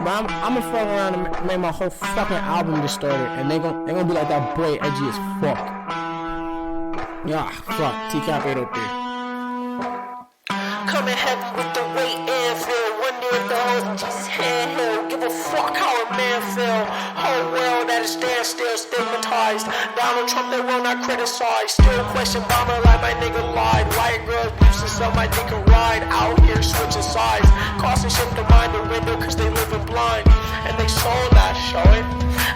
But I'm gonna fuck around and make my whole fucking album distorted, and they gonna be like that boy edgy as fuck. Yeah, fuck. TCAP 803. Coming heavy with the weight and feel. Wonder if the whole Jesus handheld. Give a fuck how a man feel. Whole world at a standstill, stigmatized. Donald Trump, they will not criticize. Still question Obama like my nigga lied. White girls boosting so my dick can ride. Out here switching sides. Causing shit to mind the window cause they living blind. And they sold that, show it.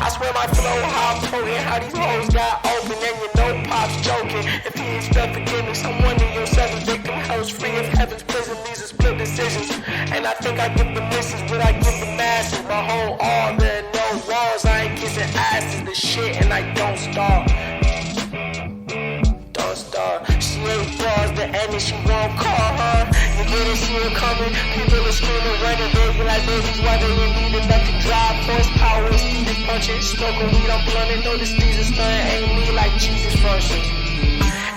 I swear my flow, how I'm potent. How these hoes got open and you know Pop's joking. If he expect forgiveness, I'm wondering yourself a victim. Hell's free of heaven's prison. These are split decisions. And I think I give the misses what I give the masses. My whole all there, no walls. I ain't kissing asses. The shit and I don't stop. Don't stop. She ain't bars, the enemy, she won't call her. You didn't see her coming. People are screaming, running, baby like babies. Why they didn't need enough to drive. Horsepower is speeding, punching. Smoking weed, I'm blunting. Notice these are stunning. Ain't me like Jesus functions.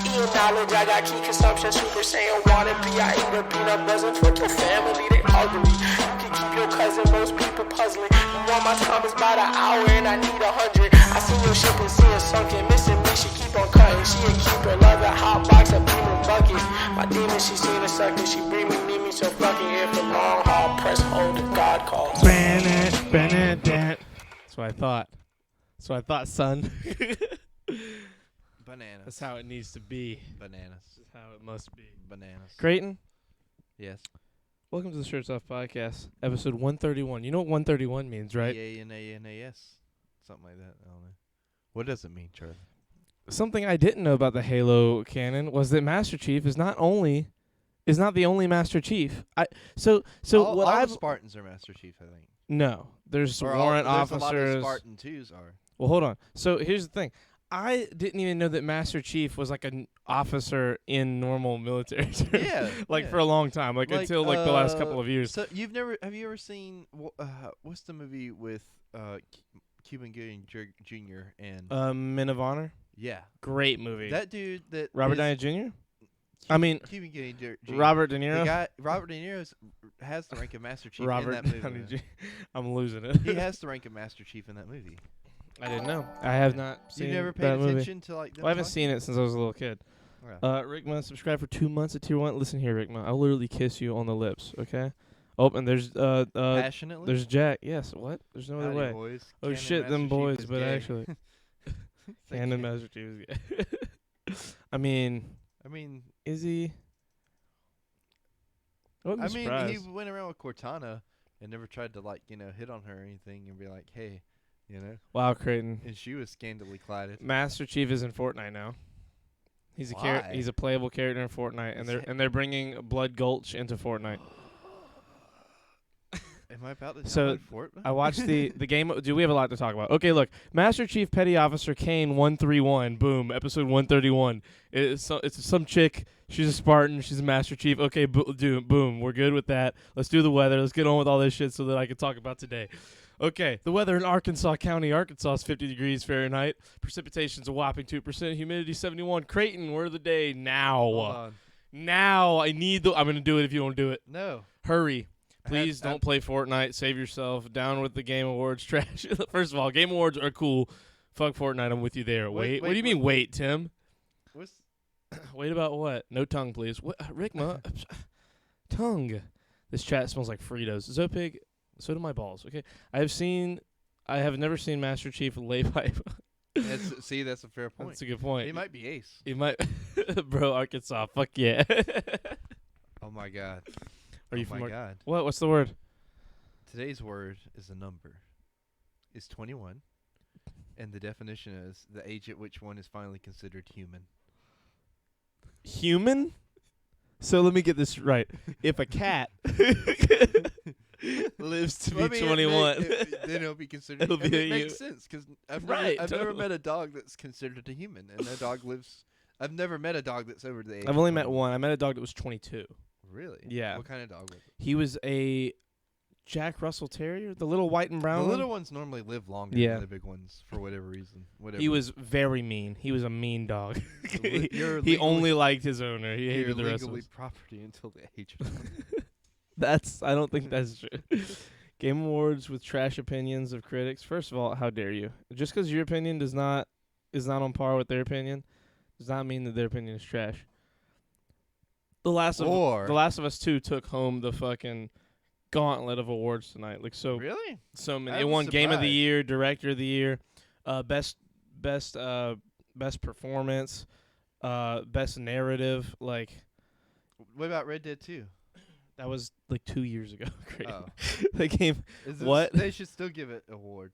Eating knowledge, I got key consumption. Super Saiyan water, I eat a peanut butter. Fuck your family, they ugly. You can keep your cousin, most people puzzling. You want my time is about an hour and I need 100. I see your ship and see it sunken. Missing me, she keep on cutting. She a keeper, love a hot box, a beaming buckets. My demon, she seen a sucker. She bring me, need me, so fucking here for long haul. Press hold if God calls. That's what I thought. That's what I thought, son. Bananas. That's how it needs to be. Bananas. That's how it must be. Bananas. Creighton, Yes. welcome to the Shirts Off Podcast, episode 131. You know what 131 means, right? B-A-N-A-N-A-S. Something like that. I don't know. What does it mean, Charlie? Something I didn't know about the Halo canon was that Master Chief is not the only Master Chief. So all what the I've Spartans are Master Chief, I think. no, there's Or warrant there's a lot of officers. Spartan 2s are. Well, hold on. So here's the thing. I didn't even know that Master Chief was like an officer in normal military terms. Yeah, like yeah. for a long time, like until like the last couple of years. So have you ever seen what's the movie with Cuban Gooding Jr. and Men of Honor, yeah, great movie. that dude that Robert is Downey Jr. I mean, Cuban Gooding Jr. Robert De Niro. The guy Robert De Niro has the rank of Master Chief Robert in that movie. Downey man. Jr. I'm losing it. He has the rank of Master Chief in that movie. I didn't know. I have not seen You've never paid that movie. attention to like. Well, I haven't seen it since I was a little kid. Rickma, subscribe for 2 months at Tier 1. Listen here, Rickma. I'll literally kiss you on the lips, okay? Oh, and there's Passionately. there's Jack. Yes, what? There's no other Howdy, way. boys. Oh Canon shit, Master them Chief boys, is but gay. actually. Thank Canon you. Master Chief is gay. I mean, is he? I wouldn't be he surprised. went around with Cortana and never tried to hit on her or anything and be like, hey, Wow, Creighton. and she was scandally cladded. Master Chief is in Fortnite now. He's Why? he's a playable character in Fortnite, and they're bringing Blood Gulch into Fortnite. Am I about to So, download Fortnite? I watched the game. Do we have a lot to talk about? Okay, look, Master Chief Petty Officer Kane 131. Boom, episode 131. It's some chick. She's a Spartan. She's a Master Chief. Okay, boom. We're good with that. Let's do the weather. Let's get on with all this shit so that I can talk about today. Okay, the weather in Arkansas County, Arkansas is 50 degrees Fahrenheit. Precipitation's a whopping 2%. Humidity 71. Creighton, word of the day now. Hold on. Now I need I'm gonna do it if you don't do it. No. Hurry. Please don't play Fortnite. Save yourself. Down with the Game Awards trash. First of all, Game Awards are cool. Fuck Fortnite. I'm with you there. Wait. What do you mean wait, Tim? What's Wait about what? No tongue, please. What? Rick, tongue. This chat smells like Fritos. Zopig, so do my balls. Okay. I have never seen Master Chief lay pipe. that's a fair point. That's a good point. He might be ace. He might. Bro, Arkansas. Fuck yeah. Oh my god. Are you oh from my god. What? What's the word? Today's word is a number. It's 21. And the definition is the age at which one is finally considered human. Human? So let me get this right. If a cat lives to be 21, then it'll be considered. It'll and be it a makes sense because I've Right, never totally. met a dog that's considered a human, and that dog lives. I've never met a dog that's over the age. I've of only met 21. one. I met a dog that was 22. Really? Yeah. What kind of dog was it? He was a Jack Russell Terrier, the little white and brown The one. little ones normally live longer Yeah. than the big ones for whatever reason. Whatever. He was very mean. He was a mean dog. You're he legally- only liked his owner. He You're hated the rest of legally us. property until the age of 20. I don't think that's true. Game Awards with trash opinions of critics. First of all, how dare you? Just because your opinion is not on par with their opinion, does not mean that their opinion is trash. The Last of Us 2 took home the fucking gauntlet of awards tonight. Like Really? so many. I It was won Game of the surprised. Year, Director of the Year, best performance, best narrative. Like What about Red Dead 2? that was like 2 years ago. Great. Oh. They came. Is What? They should still give it awards.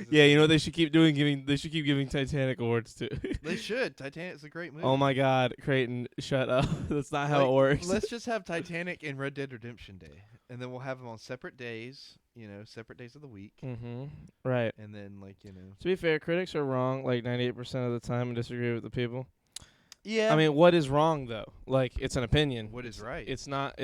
Yeah, you know what they should keep doing? They should keep giving Titanic awards too. They should. Titanic's a great movie. Oh my God, Creighton, shut up. That's not how Like, it works. Let's just have Titanic and Red Dead Redemption Day, and then we'll have them on separate days. Separate days of the week, Mm-hmm. Right. and then To be fair, critics are wrong like 98% of the time and disagree with the people. Yeah. I mean, what is wrong though? Like, it's an opinion. what is right? It's not.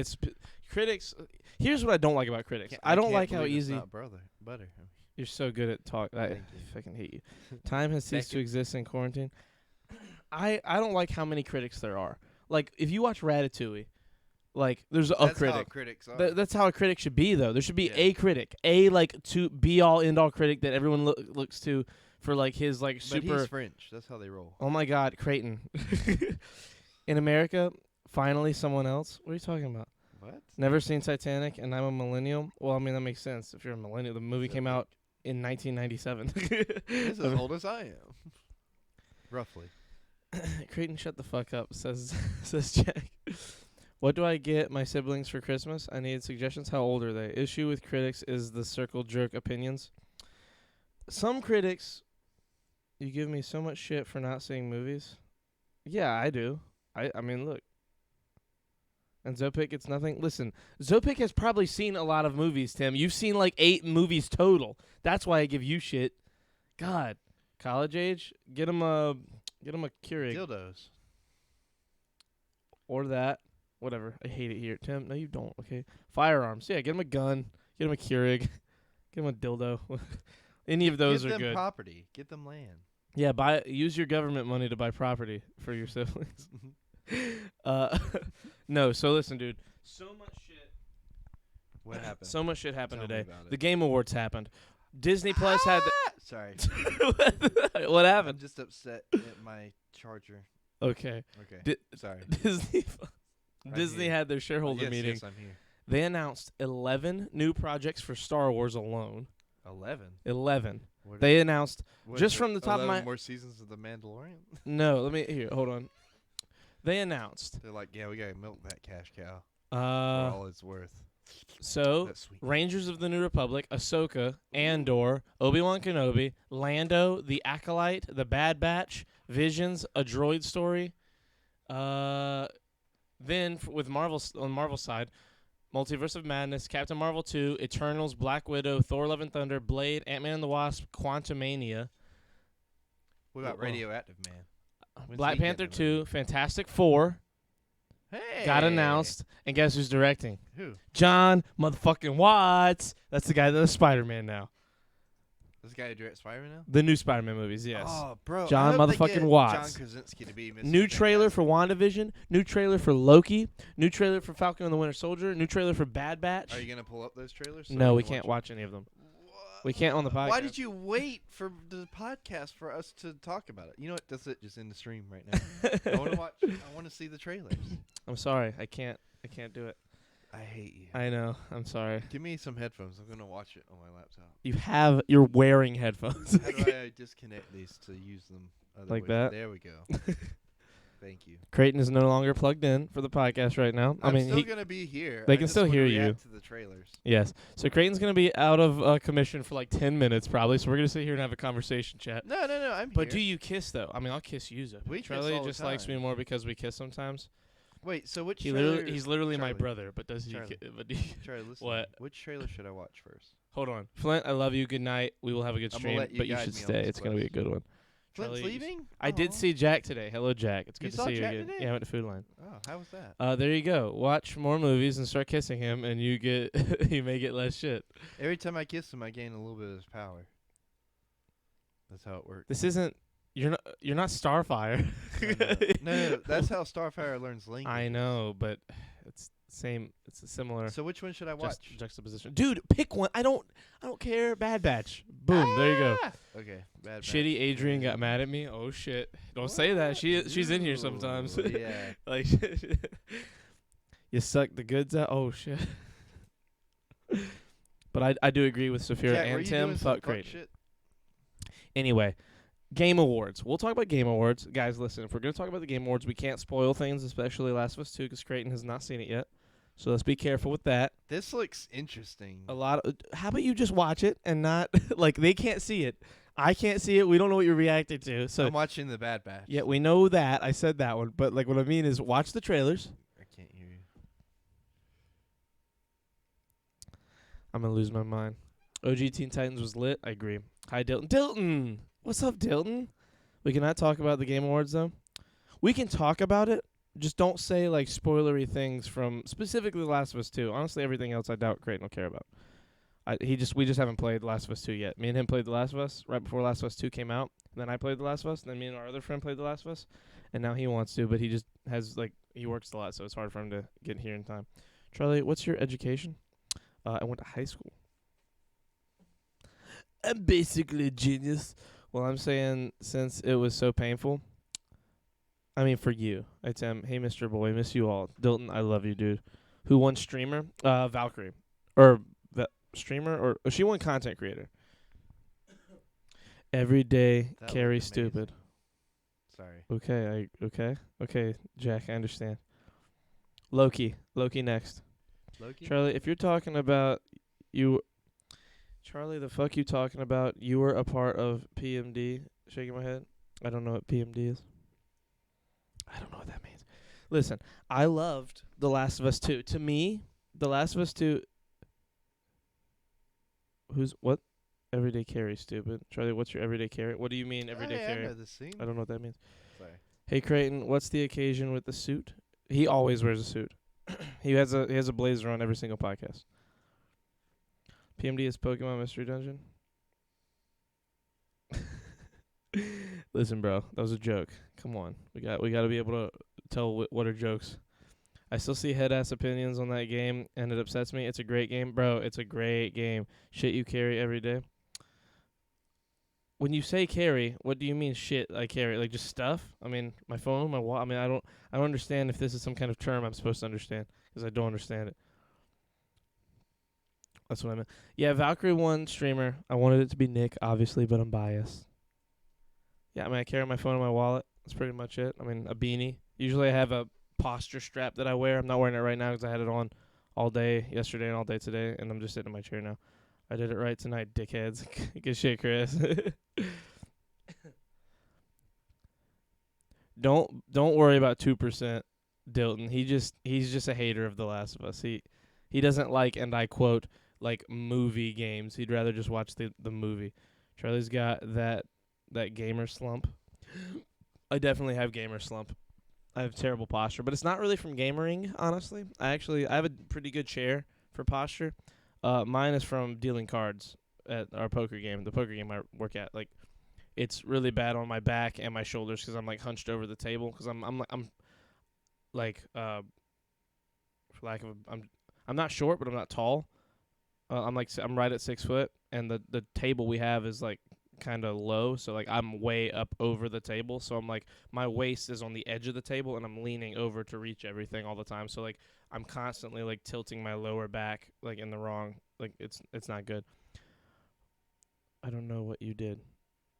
Critics. Here's what I don't like about critics. I don't can't like how believe it's easy. not butter. You're so good at talk. I Thank you. fucking hate you. Time has ceased to Beckett. exist in quarantine. I don't like how many critics there are. Like, if you watch Ratatouille, like there's a That's critic. how critics are. That's how a critic should be, though. There should be Yeah. a critic, to be all end all critic that everyone looks to for like his like but super. he's French. That's how they roll. Oh my God, Creighton. In America, finally someone else. What are you talking about? What? Never seen Titanic, and I'm a millennial. Well, I mean that makes sense if you're a millennial. The movie So came big. out in 1997. This is as old as I am. Roughly. Creighton, shut the fuck up. Says Jack. What do I get my siblings for Christmas? I need suggestions. How old are they? Issue with critics is the circle jerk opinions. Some critics, you give me so much shit for not seeing movies. Yeah, I do. I mean, look. And Zopic gets nothing. Listen, Zopic has probably seen a lot of movies, Tim. You've seen like 8 movies total. That's why I give you shit. God, college age, get him a Keurig Dildos. or that. Whatever. I hate it here, Tim. No, you don't. Okay. Firearms. Yeah, get him a gun. Get him a Keurig. Get him a dildo. Any of those Give are them good. property. Get them land. Yeah, use your government money to buy property for your siblings. No, so listen, dude. So much shit. What happened? So much shit happened Tell me today. about it. The Game Awards happened. Disney Plus had Sorry. what I'm happened? just upset at my charger. Okay. Okay. Sorry. Disney I'm Disney here. had their shareholder yes, meeting. Yes, I'm here. They announced 11 new projects for Star Wars alone. 11. 11. What They announced what just is it, from the top of 11 my more seasons of The Mandalorian. No, hold on. They announced They're like, yeah, we gotta milk that cash cow for uh all it's worth. so That's sweet. Rangers of the New Republic, Ahsoka, Andor, Obi-Wan Kenobi, Lando, The Acolyte, The Bad Batch, Visions, A Droid Story. Then with on Marvel's side, Multiverse of Madness, Captain Marvel 2, Eternals, Black Widow, Thor: Love and Thunder, Blade, Ant-Man and the Wasp, Quantumania, What about Well, Radioactive Man? When's Black he Panther getting a 2, Fantastic Four Hey. got announced, and guess who's directing? Who? John motherfucking Watts. That's the guy that's Spider-Man now. This guy who directs Spider-Man now? The new Spider-Man movies, yes. Oh, bro. John I hope they motherfucking get Watts. John Krasinski to be Mr. New trailer for Fantastic. WandaVision, new trailer for Loki, new trailer for Falcon and the Winter Soldier, new trailer for Bad Batch. Are you gonna pull up those trailers? so No, we can can't watch any of them. What? We can't on the Why podcast. did you wait for the podcast for us to talk about it? You know what? That's it. Just in the stream right now. I want to watch. I want to see the trailers. I'm sorry. I can't do it. I hate you. I know. I'm sorry. Give me some headphones. I'm gonna watch it on my laptop. You're wearing headphones. How do I disconnect these to use them? Like ways? that? There we go. Thank you. Creighton is no longer plugged in for the podcast right now. I'm I mean, still gonna be here. they I can just still wanna hear you. react to the trailers. yes. So Creighton's going to be out of commission for like 10 minutes probably. So we're going to sit here and have a conversation chat. No. I'm But here. do you kiss though? I mean, I'll kiss you, Zip. We kiss Charlie all the just likes me time. more because we kiss sometimes. Wait. So which He's trailer? literally my Charlie. brother, but does he? Charlie. But do you, Charlie, listen. What? Which trailer should I watch first? hold on, Flint. I love you. Good night. We will have a good I'm gonna stream, let you but you guide should me on stay. this It's going to be a good one. Flint's Charlie, leaving? I did Aw. see Jack today. Hello, Jack. It's You good to saw see you Jack again. today? Yeah, I went to Food Line. Oh, how was that? There you go. Watch more movies and start kissing him, and you get you may get less shit. Every time I kiss him, I gain a little bit of his power. That's how it works. This isn't. You're not Starfire. No, that's how Starfire learns language. I know, but It's same. It's a similar So which one should I watch? juxtaposition. Dude, pick one. I don't care. Bad Batch. Boom. There you go. Okay. Bad Shitty Batch. Adrian got mad at me. Oh shit! Don't say that. She's in here sometimes. Ooh, yeah. Like, you suck the goods out. Oh shit. But I do agree with Saphira Jack, were and you Tim. doing some Fuck fuck Creighton. shit? Anyway, Game Awards. We'll talk about Game Awards. Guys, listen, if we're going to talk about the Game Awards, we can't spoil things, especially Last of Us 2, because Creighton has not seen it yet. So let's be careful with that. This looks interesting. How about you just watch it and not, like, they can't see it. I can't see it. We don't know what you're reacting to. So I'm watching the Bad Batch. yeah, we know that. I said that one. But, like, what I mean is watch the trailers. I can't hear you. I'm going to lose my mind. OG Teen Titans was lit. I agree. Hi, Dilton. Dilton! What's up, Dilton? We cannot talk about the Game Awards, though. We can talk about it. Just don't say, like, spoilery things from specifically The Last of Us 2. Honestly, everything else I doubt Creighton will care about. We just haven't played The Last of Us 2 yet. Me and him played The Last of Us right before Last of Us 2 came out. And then I played The Last of Us. And then me and our other friend played The Last of Us. And now he wants to, but he just has, like, he works a lot, so it's hard for him to get here in time. Charlie, what's your education? I went to high school. I'm basically a genius. Well, I'm saying since it was so painful, I mean for you, Tim. Hey, Mr. Boy, miss you all. Dilton, I love you, dude. Who won streamer? Valkyrie, or streamer, or she won content creator. Every day, That Carrie looked amazing. stupid. Sorry. Okay, Jack, I understand. Loki next. Loki? Charlie, if you're talking about you. Charlie, the fuck you talking about? You were a part of PMD. Shaking my head. I don't know what PMD is. I don't know what that means. Listen, I loved The Last of Us 2. To me, The Last of Us 2... What? Everyday carry, stupid. Charlie, what's your everyday carry? What do you mean everyday carry? I know this scene. I don't know what that means. Sorry. Hey, Creighton, what's the occasion with the suit? He always wears a suit. He has a blazer on every single podcast. PMD is Pokemon Mystery Dungeon. Listen, bro, that was a joke. Come on, we got to be able to tell what are jokes. I still see head ass opinions on that game, and it upsets me. It's a great game, bro. It's a great game. Shit you carry every day. When you say carry, what do you mean shit I carry? Like just stuff? I mean, my phone, my wallet. I mean, I don't understand if this is some kind of term I'm supposed to understand because I don't understand it. That's what I meant. Yeah, Valkyrie won streamer. I wanted it to be Nick, obviously, but I'm biased. Yeah, I mean, I carry my phone in my wallet. That's pretty much it. I mean, a beanie. Usually I have a posture strap that I wear. I'm not wearing it right now because I had it on all day yesterday and all day today, and I'm just sitting in my chair now. I did it right tonight, dickheads. Good shit, Chris. Don't worry about 2%, Dilton. He's just a hater of The Last of Us. He doesn't like, and I quote, like movie games. He'd rather just watch the movie. Charlie's got that gamer slump. I definitely have gamer slump. I have terrible posture, but it's not really from gamering, honestly. I have a pretty good chair for posture. Mine is from dealing cards at our poker game, the poker game I work at. Like, it's really bad on my back and my shoulders because I'm like hunched over the table because I'm not short, but I'm not tall. I'm right at 6 foot, and the table we have is like kind of low, so like I'm way up over the table, so I'm like my waist is on the edge of the table, and I'm leaning over to reach everything all the time. So like I'm constantly like tilting my lower back like in the wrong, like it's not good. I don't know what you did.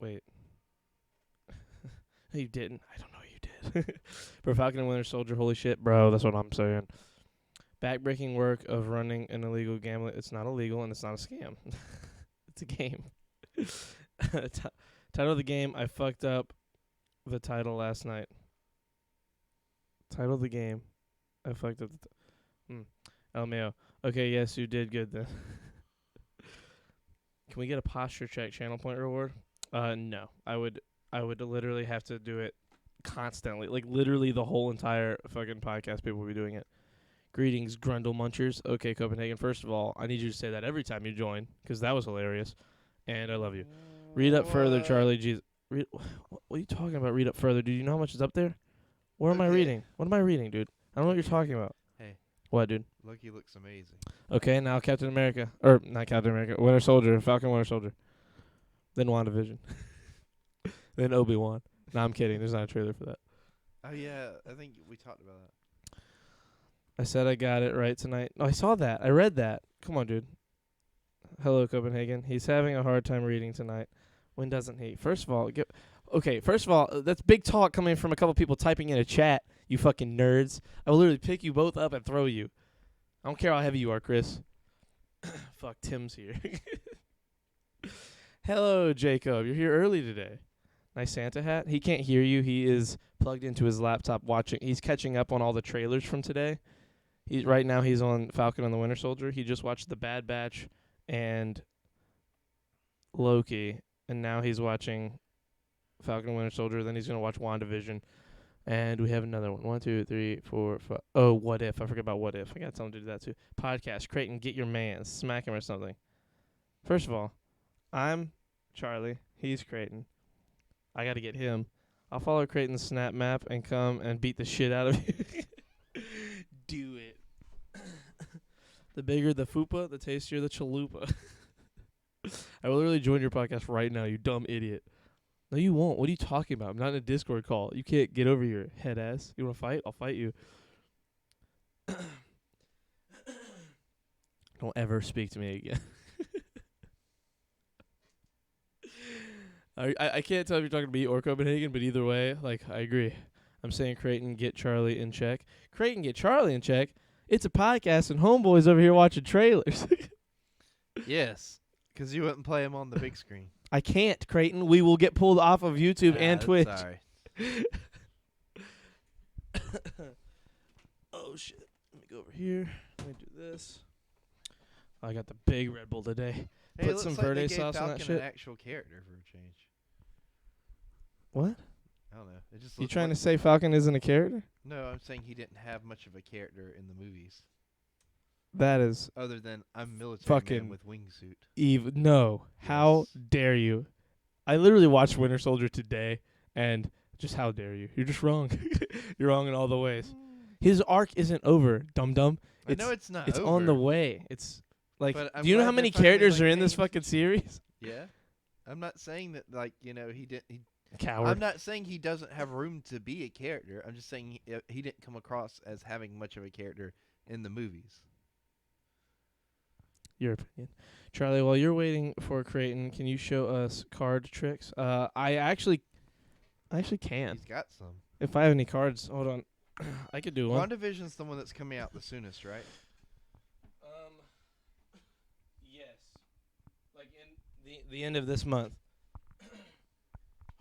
Wait. You didn't. I don't know what you did. For Falcon and Winter Soldier, holy shit, bro. That's what I'm saying. Backbreaking work of running an illegal gambling. It's not illegal and it's not a scam. It's a game. Title of the game. I fucked up the title last night. Title of the game. I fucked up the LMAO. Okay, yes, you did good then. Can we get a posture check channel point reward? No. I would literally have to do it constantly. Like literally the whole entire fucking podcast people will be doing it. Greetings, Grundle Munchers. Okay, Copenhagen. First of all, I need you to say that every time you join because that was hilarious. And I love you. Read up further, Charlie. Jesus. What are you talking about? Read up further. Do you know how much is up there? What am I reading? What am I reading, dude? I don't know what you're talking about. Hey. What, dude? Loki looks amazing. Okay, now Captain America. Or, not Captain America. Winter Soldier. Falcon Winter Soldier. Then WandaVision. Then Obi-Wan. No, I'm kidding. There's not a trailer for that. Oh yeah, I think we talked about that. I said I got it right tonight. No, I saw that. I read that. Come on, dude. Hello, Copenhagen. He's having a hard time reading tonight. When doesn't he? First of all, that's big talk coming from a couple people typing in a chat, you fucking nerds. I will literally pick you both up and throw you. I don't care how heavy you are, Chris. Fuck, Tim's here. Hello, Jacob. You're here early today. Nice Santa hat. He can't hear you. He is plugged into his laptop watching. He's catching up on all the trailers from today. Right now he's on Falcon and the Winter Soldier. He just watched The Bad Batch and Loki, and now he's watching Falcon and Winter Soldier. Then he's going to watch WandaVision. And we have another one. 1, 2, 3, 4, 5. Oh, What If. I forgot about What If. I got to tell him to do that too. Podcast. Creighton, get your man. Smack him or something. First of all, I'm Charlie. He's Creighton. I got to get him. I'll follow Creighton's snap map and come and beat the shit out of you. Do it. The bigger the fupa, the tastier the chalupa. I will literally join your podcast right now, you dumb idiot. No, you won't. What are you talking about? I'm not in a Discord call. You can't get over here, head ass. You want to fight? I'll fight you. Don't ever speak to me again. I can't tell if you're talking to me or Copenhagen, but either way, like, I agree. I'm saying Creighton, get Charlie in check. Creighton, get Charlie in check. It's a podcast, and homeboys over here watching trailers. Yes, because you wouldn't play him on the big screen. I can't, Creighton. We will get pulled off of YouTube and Twitch. Sorry. Oh, shit. Let me go over here. Let me do this. I got the big Red Bull today. Hey, Put some verde sauce on that Falcon shit. An actual character for a change. What? I don't know. It just You looked trying like to say Falcon isn't a character? No, I'm saying he didn't have much of a character in the movies, That is other than I'm military Fucking man with wingsuit. Eve. No. How Yes. dare you? I literally watched Winter Soldier today, and just how dare you? You're just wrong. You're wrong in all the ways. His arc isn't over, dum-dum. I know it's not. It's over. on the way. It's like, But I'm do you know glad how they're many finally, characters like, are in this paying fucking series? Yeah, I'm not saying that he didn't. Coward. I'm not saying he doesn't have room to be a character. I'm just saying he didn't come across as having much of a character in the movies. Your opinion. Charlie, while you're waiting for Creighton, can you show us card tricks? I actually can. He's got some. If I have any cards, hold on. I could do one. WandaVision's the one that's coming out the soonest, right? Yes. Like in the end of this month.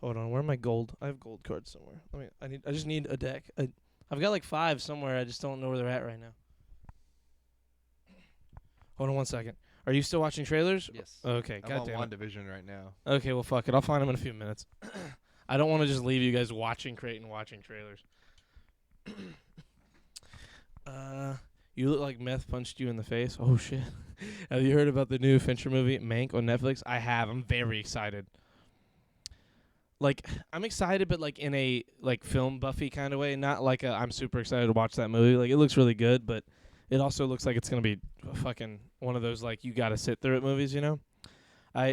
Hold on, where are my gold? I have gold cards somewhere. I just need a deck. I've got like 5 somewhere. I just don't know where they're at right now. Hold on 1 second. Are you still watching trailers? Yes. Okay, I'm on goddamn it. WandaVision right now. Okay, well, fuck it. I'll find them in a few minutes. I don't want to just leave you guys watching Creighton watching trailers. You look like meth punched you in the face. Oh, shit. Have you heard about the new Fincher movie, Mank, on Netflix? I have. I'm very excited. Like, I'm excited, but, like, in a, like, film buffy kind of way. Not like I'm super excited to watch that movie. Like, it looks really good, but it also looks like it's going to be fucking one of those, like, you got to sit through it movies, you know?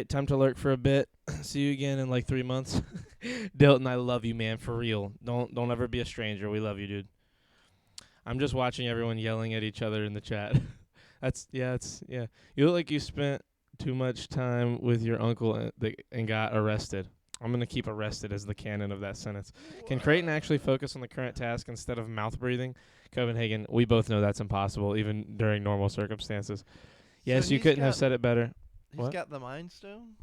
Time to lurk for a bit. See you again in, like, 3 months. Dilton, I love you, man, for real. Don't ever be a stranger. We love you, dude. I'm just watching everyone yelling at each other in the chat. Yeah. You look like you spent too much time with your uncle and got arrested. I'm going to keep arrested as the canon of that sentence. Can Creighton actually focus on the current task instead of mouth breathing? Copenhagen, we both know that's impossible, even during normal circumstances. Yes, So you he's couldn't have got- said it better. He's What? got the Mind Stone.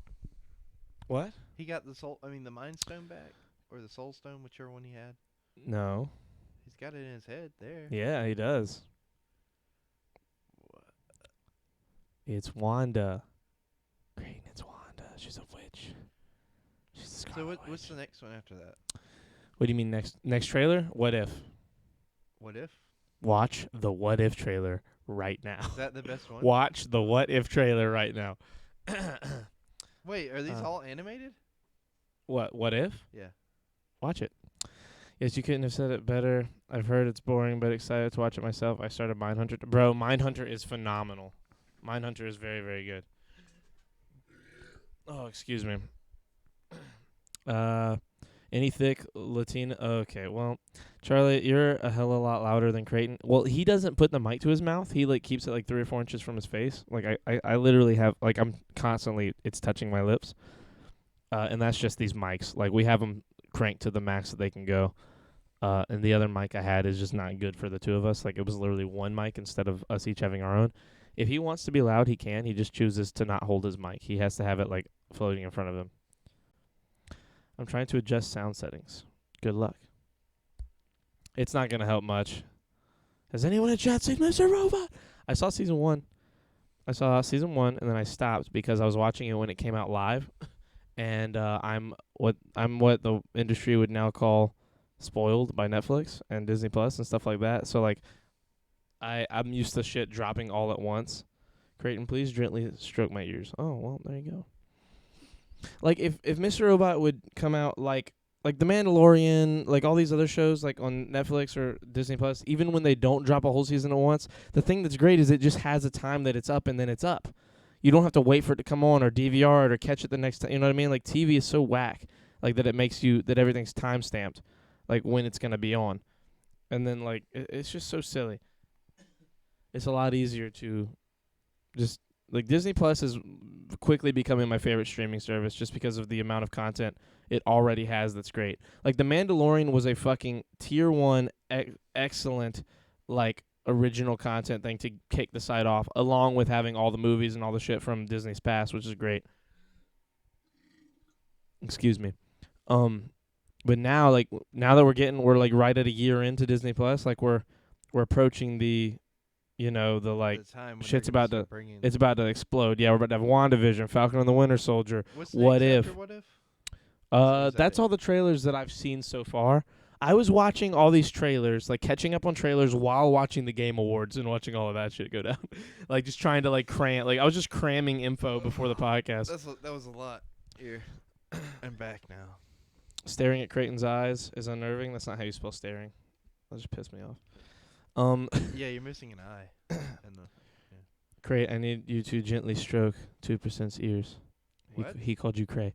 What? He got the Mind Stone back, or the Soul Stone, whichever one he had. No. He's got it in his head there. Yeah, he does. It's Wanda. Creighton, it's Wanda. She's a witch. She's a So Scarlet what's Witch. the next one after that? What do you mean next trailer? What if? What if? Watch the What If trailer right now. Is that the best one? Watch the What If trailer right now. Wait, are these Uh, all animated? What if? Yeah. Watch it. Yes, you couldn't have said it better. I've heard it's boring, but excited to watch it myself. I started Mindhunter. Bro, Mindhunter is phenomenal. Mindhunter is very, very good. Oh, excuse me. Any thick Latina? Okay, well, Charlie, you're a hell of a lot louder than Creighton. Well, he doesn't put the mic to his mouth. He like keeps it like 3 or 4 inches from his face. Like I literally have like I'm constantly it's touching my lips, and that's just these mics. Like we have them cranked to the max that they can go. And the other mic I had is just not good for the two of us. Like it was literally one mic instead of us each having our own. If he wants to be loud, he can. He just chooses to not hold his mic. He has to have it like floating in front of him. I'm trying to adjust sound settings. Good luck. It's not going to help much. Has anyone in chat seen Mr. Robot? I saw season 1. And then I stopped because I was watching it when it came out live. And I'm what the industry would now call spoiled by Netflix and Disney Plus and stuff like that. So like I'm used to shit dropping all at once. Creighton, please gently stroke my ears. Oh, well, there you go. Like if Mr. Robot would come out like The Mandalorian, like all these other shows like on Netflix or Disney Plus, even when they don't drop a whole season at once, the thing that's great is it just has a time that it's up and then it's up. You don't have to wait for it to come on or DVR it or catch it the next time. You know what I mean? Like TV is so whack, like that it makes you that everything's time stamped, like when it's gonna be on, and then like it's just so silly. It's a lot easier to just. Like Disney Plus is quickly becoming my favorite streaming service just because of the amount of content it already has that's great. Like The Mandalorian was a fucking tier 1 excellent like original content thing to kick the site off, along with having all the movies and all the shit from Disney's past, which is great. Excuse me. But now that we're like right at a year into Disney Plus, like we're approaching the shit's about to it's about to explode. Yeah, we're about to have WandaVision, Falcon and the Winter Soldier. What if? That's all the trailers that I've seen so far. I was watching all these trailers, like catching up on trailers while watching the Game Awards and watching all of that shit go down. Like just trying to like cram. Like I was just cramming info before the podcast. That was a lot. Here, I'm back now. Staring at Creighton's eyes is unnerving. That's not how you spell staring. That just pissed me off. Yeah, you're missing an eye. Cray, I need you to gently stroke 2%'s ears. What? He called you Cray.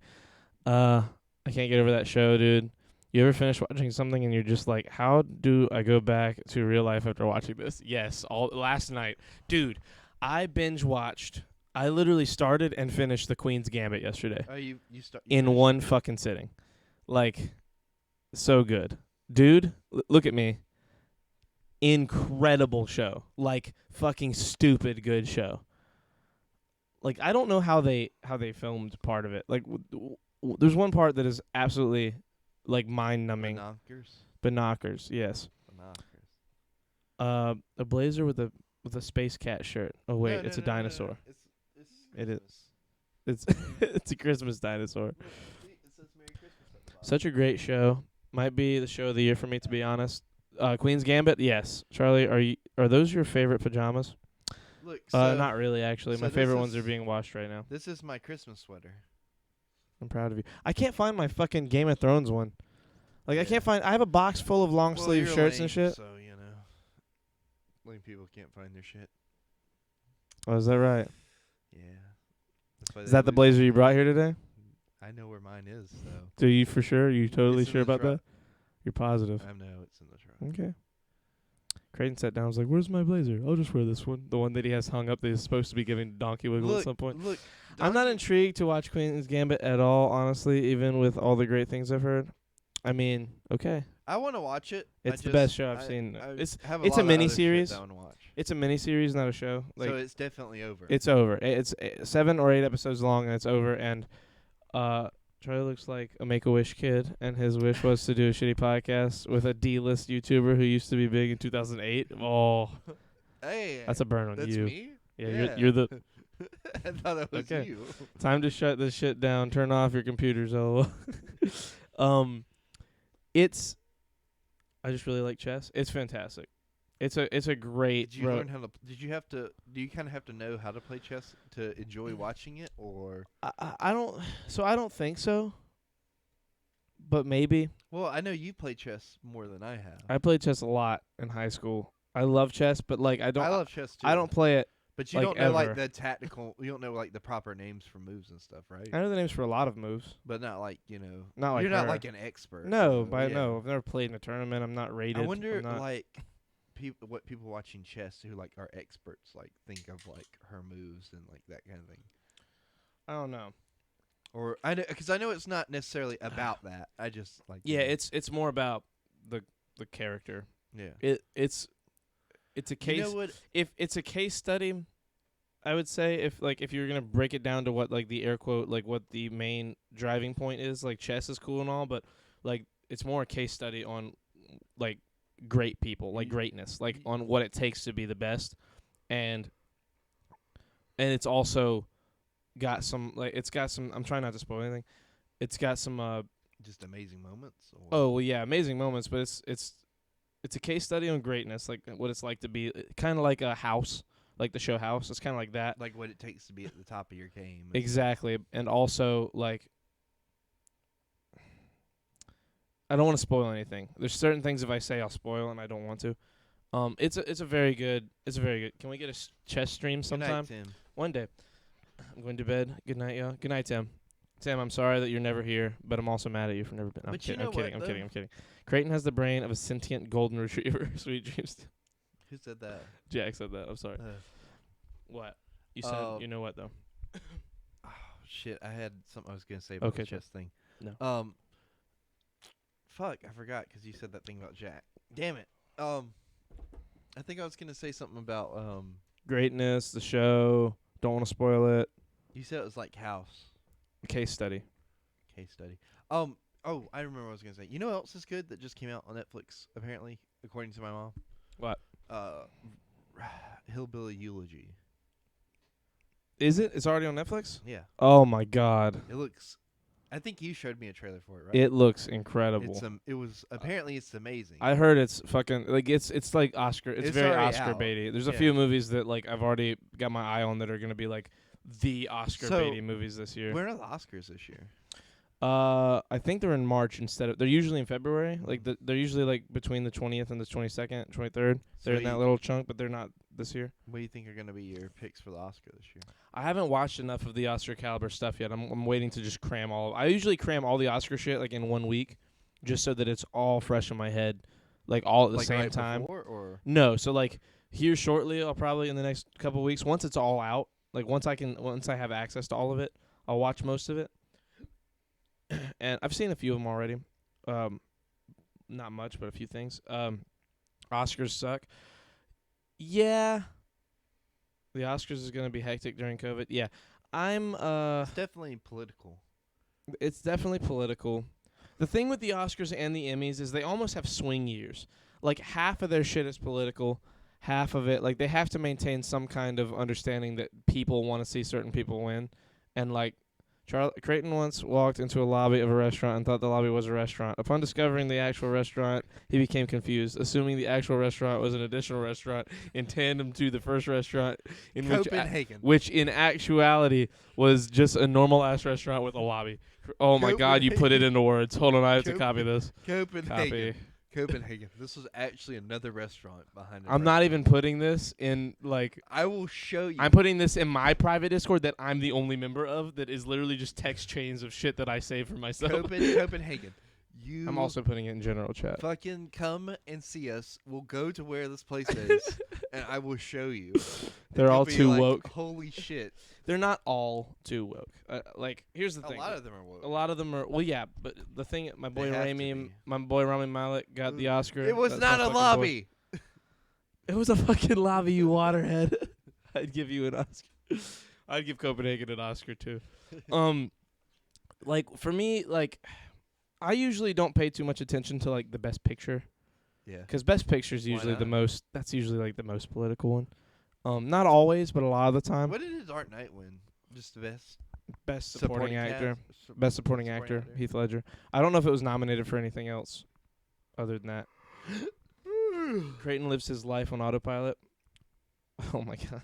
I can't get over that show, dude. You ever finish watching something and you're just like, how do I go back to real life after watching this? Yes, last night. Dude, I binge watched. I literally started and finished The Queen's Gambit yesterday. Oh, you in one fucking sitting. Like, so good. Dude, look at me. Incredible show. Like fucking stupid good show. Like I don't know how they filmed part of it. Like there's one part that is absolutely like mind-numbing. Binoculars, yes. A blazer with a space cat shirt. Oh wait, it's a dinosaur. It is. It's it's a Christmas dinosaur. It says Merry Christmas. Such a great show. Might be the show of the year for me, to be honest. Queen's Gambit, yes. Charlie, are those your favorite pajamas? Look, so not really, actually. so My favorite this ones are is- being washed right now. This is my Christmas sweater. I'm proud of you. I can't find my fucking Game of Thrones one. Like, I Yeah. can't find. I have a box full of long sleeve you're shirts lame, and shit. So lame people can't find their shit. Oh, is that right? Yeah. That's why Is they that the lose. blazer you brought here today? I know where mine is, so Do you for sure? Are you totally It's in sure the about truck. that? You're positive. I know it's in the truck. Okay. Creighton sat down. Was like, "Where's my blazer? I'll just wear this one. The one that he has hung up that he's supposed to be giving Donkey Wiggle at some point." Look, I'm not Donkey- intrigued to watch Queen's Gambit at all, honestly, even with all the great things I've heard. I mean, okay. I want to watch it. It's the best show I've seen. I It's have it's a lot of other shit mini-series. that I wanna watch. It's a mini-series, not a show. Like So it's definitely over. it's over. It's 7 or 8 episodes long, and it's over. And Charlie looks like a Make-A-Wish kid, and his wish was to do a shitty podcast with a D-list YouTuber who used to be big in 2008. Oh, Hey, that's a burn on that's you. me. Yeah, you're the I thought it was Okay. you. time to shut this shit down. Turn off your computers. It's. I just really like chess. It's fantastic. It's a great. Did you learn how to? Did you have to? Do you kind of have to know how to play chess to enjoy watching it, or? I don't. So I don't think so. but maybe. Well, I know you play chess more than I have. I played chess a lot in high school. I love chess, but like I love chess too. I don't play it. But you like, don't know like ever. the tactical. You don't know like the proper names for moves and stuff, right? I know the names for a lot of moves. But not like Not like you're not her. like an expert. No, Yeah. no. I've never played in a tournament. I'm not rated. I wonder I'm not, like what people watching chess who like are experts like think of like her moves and like that kind of thing. I don't know. Or I know because I know it's not necessarily about that. I just like Yeah, it's more about the character. yeah. It's a case. You know what? If it's a case study, I would say if you're gonna break it down to what like the air quote like what the main driving point is, like chess is cool and all, but like it's more a case study on like great people, like greatness, like on what it takes to be the best, and it's also got some like it's got some. I'm trying not to spoil anything. It's got some Just amazing moments. Or oh well, yeah, amazing moments, but it's a case study on greatness, like what it's like to be kind of like a House. Like the show House, it's kind of like that. like what it takes to be at the top of your game. and Exactly, and also like I don't want to spoil anything. There's certain things if I say I'll spoil, and I don't want to. It's a very good. Can we get a chess stream stuff. Good night, sometime? Tim. One day. I'm going to bed. Good night, y'all. Good night, Tim. Tim, I'm sorry that you're never here, but I'm also mad at you for never being. But you I'm know kidding. what, I'm kidding. though? I'm kidding. Creighton has the brain of a sentient golden retriever. Sweet dreams. Who said that? Jack said that. I'm sorry. What? You said you know what though? Oh shit! I had something I was gonna say about Okay, the chess thing. No. Fuck! I forgot because you said that thing about Jack. Damn it. I think I was gonna say something about Greatness, the show. Don't want to spoil it. You said it was like House Case study. case study. Oh, I remember what I was gonna say. You know what else is good that just came out on Netflix? Apparently, according to my mom. What? Hillbilly Eulogy. Is it? It's already on Netflix? Yeah, Oh my god. it looks. I think you showed me a trailer for it, right? It looks incredible. It's it was apparently it's amazing. I heard it's fucking like it's like Oscar. It's very already Oscar out. baity. There's a Yeah. few movies that like I've already got my eye on that are gonna be like the Oscar So, baity movies this year. Where are the Oscars this year? I think they're in March instead of. They're usually in February. Like they're usually like between the 20th and the 22nd, 23rd. So They're in that you- little chunk, but they're not this year. What do you think are gonna be your picks for the Oscar this year? I haven't watched enough of the Oscar caliber stuff yet. I'm waiting to just cram all. I usually cram all the Oscar shit like in 1 week, just so that it's all fresh in my head, like all at the like same right time. before, or No, so like here shortly, I'll probably in the next couple weeks, once it's all out, like once I have access to all of it, I'll watch most of it. And I've seen a few of them already. Not much, but a few things. Oscars suck. Yeah. The Oscars is going to be hectic during COVID. Yeah. it's definitely political. It's definitely political. The thing with the Oscars and the Emmys is they almost have swing years. Like half of their shit is political, half of it like they have to maintain some kind of understanding that people want to see certain people win. And like Creighton once walked into a lobby of a restaurant and thought the lobby was a restaurant. Upon discovering the actual restaurant, he became confused, assuming the actual restaurant was an additional restaurant in tandem to the first restaurant, in Copenhagen. which in actuality was just a normal ass restaurant with a lobby. Oh my God, you put it into words. Hold on, I have to copy this. Copenhagen. Copy. Copenhagen. This was actually another restaurant behind it. I'm not even putting this in like. I will show you. I'm putting this in my private Discord that I'm the only member of. That is literally just text chains of shit that I save for myself. Copenhagen. You I'm also putting it in general chat. fucking come and see us. We'll go to where this place is, and I will show you. They're You'll all be too like, woke. Holy shit! They're not all too woke. Like here's the A thing. lot of them are woke. A lot of them are. Well, yeah, but the thing, my boy have to Rami, be. Malek got the Oscar. It was That's not my a fucking boy. lobby. It was a fucking lobby, you waterhead. I'd give you an Oscar. I'd give Copenhagen an Oscar too. Like for me, like I usually don't pay too much attention to like the best picture, Yeah. because best picture is Why usually the not? most. That's usually like the most political one. Not always, but a lot of the time. What did Dark Knight win? Just the best Best supporting actor. cast? Best supporting actor, Heath Ledger. I don't know if it was nominated for anything else other than that. Creighton lives his life on autopilot. Oh my God.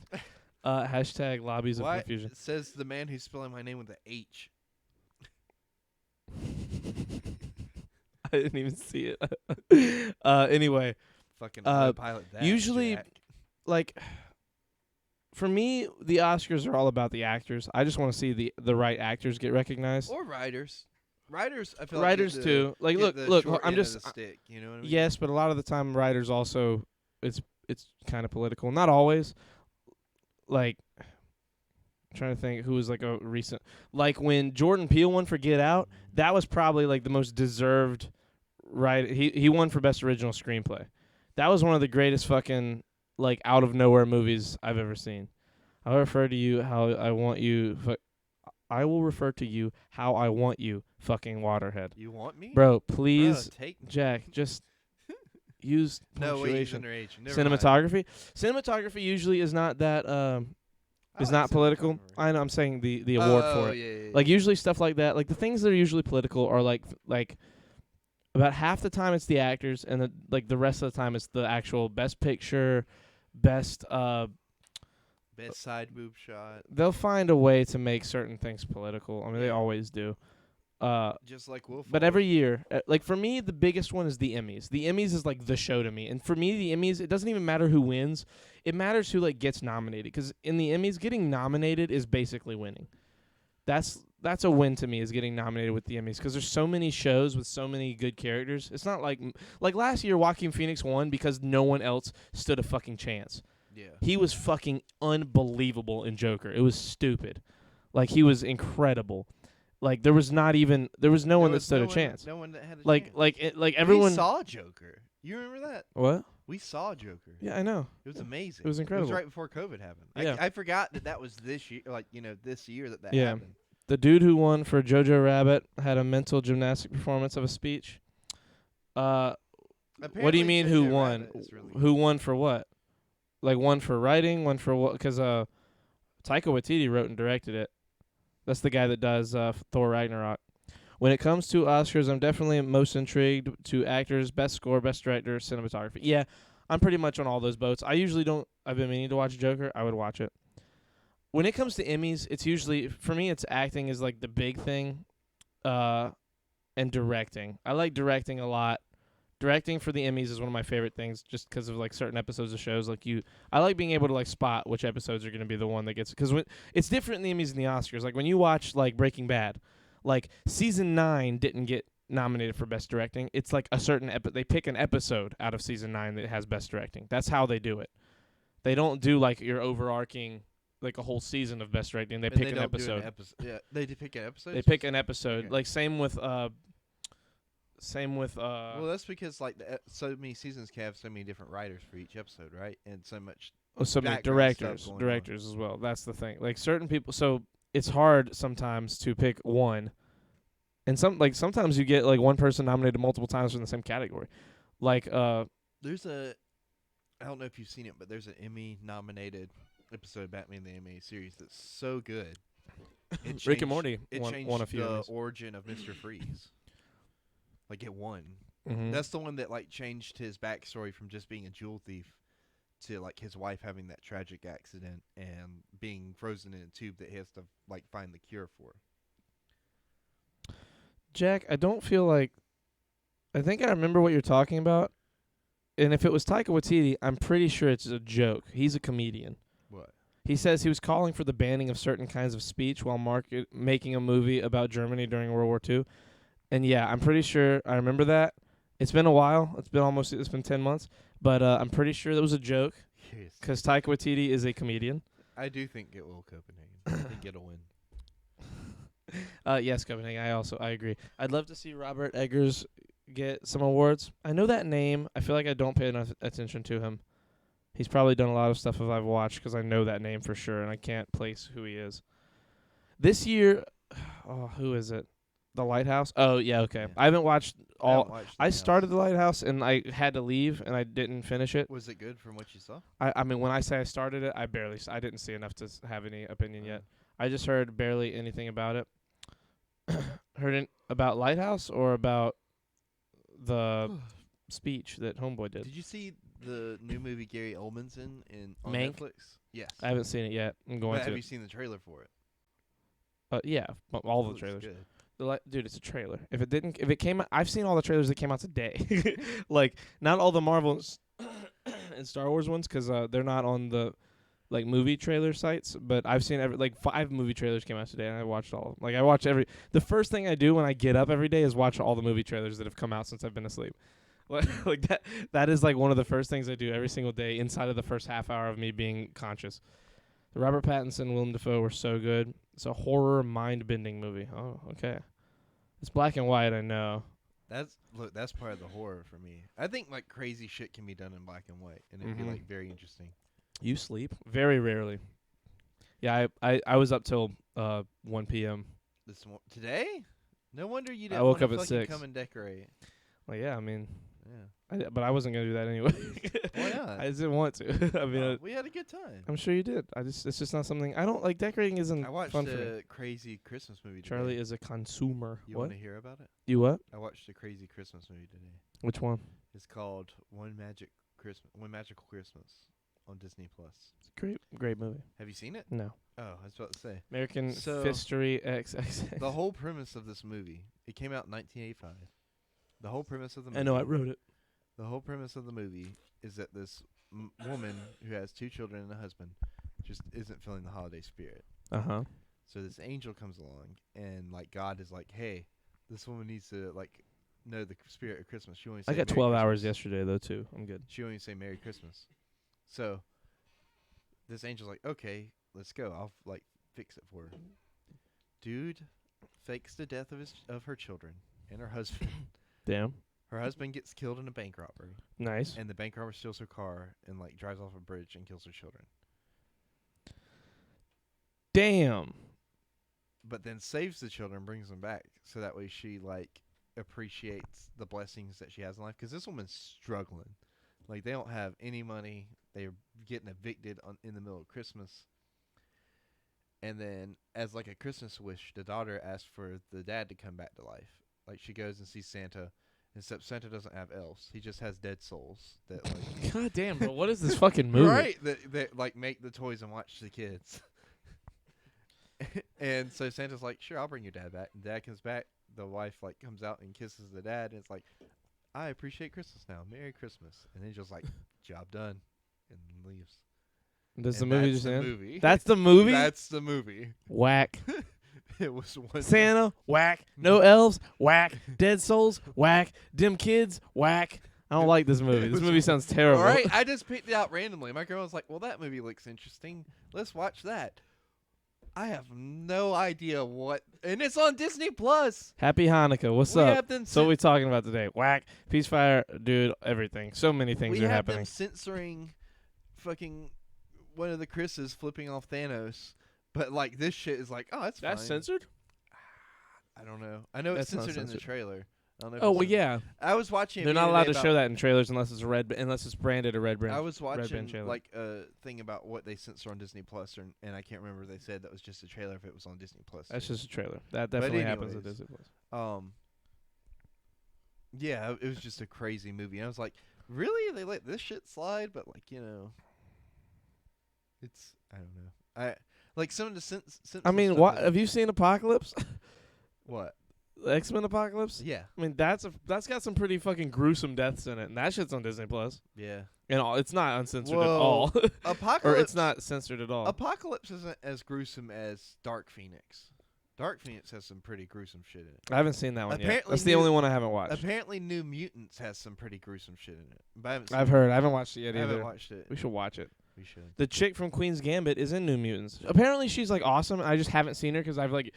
Hashtag lobbies of Why? confusion. It says the man who's spelling my name with the H. didn't even see it. Anyway, Fucking pilot that. usually- Jack. like for me, the Oscars are all about the actors. I just want to see the right actors get recognized. Or writers. Writers, I feel Writers like too. Like, get look, the short I'm end of just the stick. You know what I mean? yes, but a lot of the time, writers also it's kind of political. Not always. Like, I'm trying to think who was like a recent, like when Jordan Peele won for Get Out. That was probably like the most deserved. Right, he won for best original screenplay. That was one of the greatest fucking like out of nowhere movies I've ever seen. I'll refer to you how I want you. I will refer to you how I want you, fucking waterhead. You want me? Bro, please, Bro, take me. Jack, just use No, wait, he's punctuation. underage. Never mind. Cinematography usually is not that I is like not political. cinematography. I know I'm saying the award for it. Yeah. Like usually stuff like that, like the things that are usually political are like about half the time it's the actors, and the rest of the time it's the actual best picture, best best side boob shot. they'll find a way to make certain things political. I mean, they always do. Just like Wolf. But every year, like for me, the biggest one is the Emmys. The Emmys is like the show to me, and for me, the Emmys, it doesn't even matter who wins; it matters who like gets nominated. Because in the Emmys, getting nominated is basically winning. That's a win to me, is getting nominated with the Emmys, because there's so many shows with so many good characters. It's not like last year, Joaquin Phoenix won because no one else stood a fucking chance. Yeah. He was fucking unbelievable in Joker. It was stupid. Like, he was incredible. Like, there was no one that stood a chance. No one that had a Like chance. everyone. We saw Joker. You remember that? What? We saw Joker. Yeah, I know. It was amazing. It was incredible. It was right before COVID happened. Yeah. I forgot that was this year. Like, this year that Yeah. happened. The dude who won for Jojo Rabbit had a mental gymnastic performance of a speech. What do Apparently you mean Jojo who Rabbit won? is really Who won for what? Like, one for writing, one for what? Because Taika Waititi wrote and directed it. That's the guy that does Thor Ragnarok. When it comes to Oscars, I'm definitely most intrigued to actors, best score, best director, cinematography. Yeah, I'm pretty much on all those boats. I usually don't. I've been meaning to watch Joker. I would watch it. When it comes to Emmys, it's usually, for me, it's acting is like the big thing, and directing. I like directing a lot. Directing for the Emmys is one of my favorite things, just because of like certain episodes of shows. Like I like being able to like spot which episodes are going to be the one that gets, because it's different in the Emmys and the Oscars. Like when you watch like Breaking Bad, like season 9 didn't get nominated for best directing. It's like a certain they pick an episode out of season 9 that has best directing. That's how they do it. They don't do like your overarching, like a whole season of best directing. They pick an episode. Yeah, they pick an episode. They pick an episode. Okay. Like same with well, that's because like so many seasons can have so many different writers for each episode, right? And so much. so many background stuff going on. directors as well. That's the thing. Like certain people, so it's hard sometimes to pick one. And sometimes you get like one person nominated multiple times in the same category. Like There's I don't know if you've seen it, but there's an Emmy nominated episode of Batman the Animated Series that's so good. Rick and Morty It changed won a few the Emmys. origin of Mr. Freeze. Like it won. Mhm. That's the one that like changed his backstory from just being a jewel thief to like his wife having that tragic accident and being frozen in a tube that he has to like find the cure for. Jack, I don't feel like. I think I remember what you're talking about. And if it was Taika Waititi, I'm pretty sure it's a joke. He's a comedian. What? He says he was calling for the banning of certain kinds of speech while making a movie about Germany during World War II. And yeah, I'm pretty sure I remember that. It's been a while. It's been 10 months. But I'm pretty sure that was a joke, Yes. because Taika Waititi is a comedian. I do think it will Copenhagen. I think it'll win. Yes, Copenhagen. I agree. I'd love to see Robert Eggers get some awards. I know that name. I feel like I don't pay enough attention to him. He's probably done a lot of stuff that I've watched because I know that name for sure, and I can't place who he is. This year, who is it? The Lighthouse? Oh, yeah, okay. Yeah. I haven't watched all. I Lighthouse. started The Lighthouse, and I had to leave, and I didn't finish it. Was it good from what you saw? I mean, when I say I started it, I didn't see enough to have any opinion yet. I just heard barely anything about it. Heard it about Lighthouse or about the speech that Homeboy did? Did you see the new movie Gary Oldman's in on Mank? Netflix? Yes. I haven't seen it yet. I'm going But have to. you seen the trailer for it? Yeah, all It the looks trailers. good. Dude, it's a trailer. If it came out, I've seen all the trailers that came out today. Like, not all the Marvels and Star Wars ones, because they're not on the like movie trailer sites. But I've seen 5 movie trailers came out today, and I watched all of them. Like, I watch the first thing I do when I get up every day is watch all the movie trailers that have come out since I've been asleep. Like that is like one of the first things I do every single day inside of the first half hour of me being conscious. Robert Pattinson, Willem Dafoe were so good. It's a horror mind-bending movie. Oh, okay. It's black and white, I know. That's part of the horror for me. I think like crazy shit can be done in black and white, and it'd be like very interesting. You sleep? Very rarely. Yeah, I was up till 1 p.m. Today? No wonder you didn't I woke wanna up at fucking 6. come and decorate. Well, yeah, I mean, Yeah. but I wasn't gonna do that anyway. Why not? I just didn't want to. I mean, We had a good time. I'm sure you did. it's just not something I don't like. Decorating isn't I watched fun for me. a crazy Christmas movie today. Charlie is a consumer. You What? want to hear about it? You what? I watched a crazy Christmas movie today. Which one? It's called One Magical Christmas on Disney Plus. It's a great movie. Have you seen it? No. Oh, I was about to say. American So- Fistory XX. The whole premise of this movie, it came out in 1985. The whole premise of the movie. I know I wrote it. The whole premise of the movie is that this woman who has 2 children and a husband just isn't feeling the holiday spirit. Uh-huh. So this angel comes along, and like God is like, "Hey, this woman needs to like know the spirit of Christmas." She only I say got Merry 12 hours Christmas. yesterday though too. I'm good. She only say Merry Christmas. So this angel's like, "Okay, let's go. I'll like fix it for her." Dude fakes the death of her children and her husband. Damn. Her husband gets killed in a bank robbery, Nice. and the bank robber steals her car and like drives off a bridge and kills her children. Damn. But then saves the children, brings them back, so that way she like appreciates the blessings that she has in life. Because this woman's struggling, like they don't have any money. They're getting evicted in the middle of Christmas. And then, as like a Christmas wish, the daughter asks for the dad to come back to life. Like she goes and sees Santa, except Santa doesn't have elves. He just has dead souls that like God damn, bro. What is this fucking movie? right that like make the toys and watch the kids. And so Santa's like, "Sure, I'll bring your dad back." And dad comes back. The wife like comes out and kisses the dad, and it's like, "I appreciate Christmas now. Merry Christmas." And then just like, "Job done," and leaves. Does the And movie that's just the end? movie. That's the movie? That's the movie. Whack. It was one Santa, whack. No elves, whack. Dead souls, whack. Dim kids, whack. I don't like this movie. This movie sounds terrible. All right, I just picked it out randomly. My girl was like, "Well, that movie looks interesting. Let's watch that." I have no idea what, and it's on Disney Plus. Happy Hanukkah. What's We up? have them So what cen- we talking about today? Whack. Peace fire, dude. Everything. So many things we are have happening. them censoring fucking one of the Chris's flipping off Thanos, but like this shit is like, oh, that's That's fine. censored? I don't know. I know it's That's not censored in the censored. trailer. I don't know if Oh it's well, censored. yeah. I was watching. a They're not video allowed today to about- show that in trailers unless it's branded a red brand. I was Red watching Band trailer. like a thing about what they censor on Disney Plus, and I can't remember. They said that was just a trailer if it was on Disney Plus. That's too. just a trailer. That definitely happens at anyways, Disney Plus. Yeah, it was just a crazy movie. And I was like, really? They let this shit slide? But like, it's I don't know. I like some of the I mean, what have you seen Apocalypse? What? X-Men Apocalypse? Yeah, I mean, that's got some pretty fucking gruesome deaths in it, and that shit's on Disney Plus. yeah. And it's not uncensored at Whoa. all, Apocalypse. or it's not censored at all. Apocalypse isn't as gruesome as Dark Phoenix. Dark Phoenix has some pretty gruesome shit in it. I haven't seen that one yet. Apparently That's the new- only one I haven't watched. Apparently, New Mutants has some pretty gruesome shit in it. But I haven't seen I've it. heard. I haven't watched it yet I haven't either. watched it. We should watch it. We should. The chick from Queen's Gambit is in New Mutants. Apparently, she's like awesome. I just haven't seen her because I've like.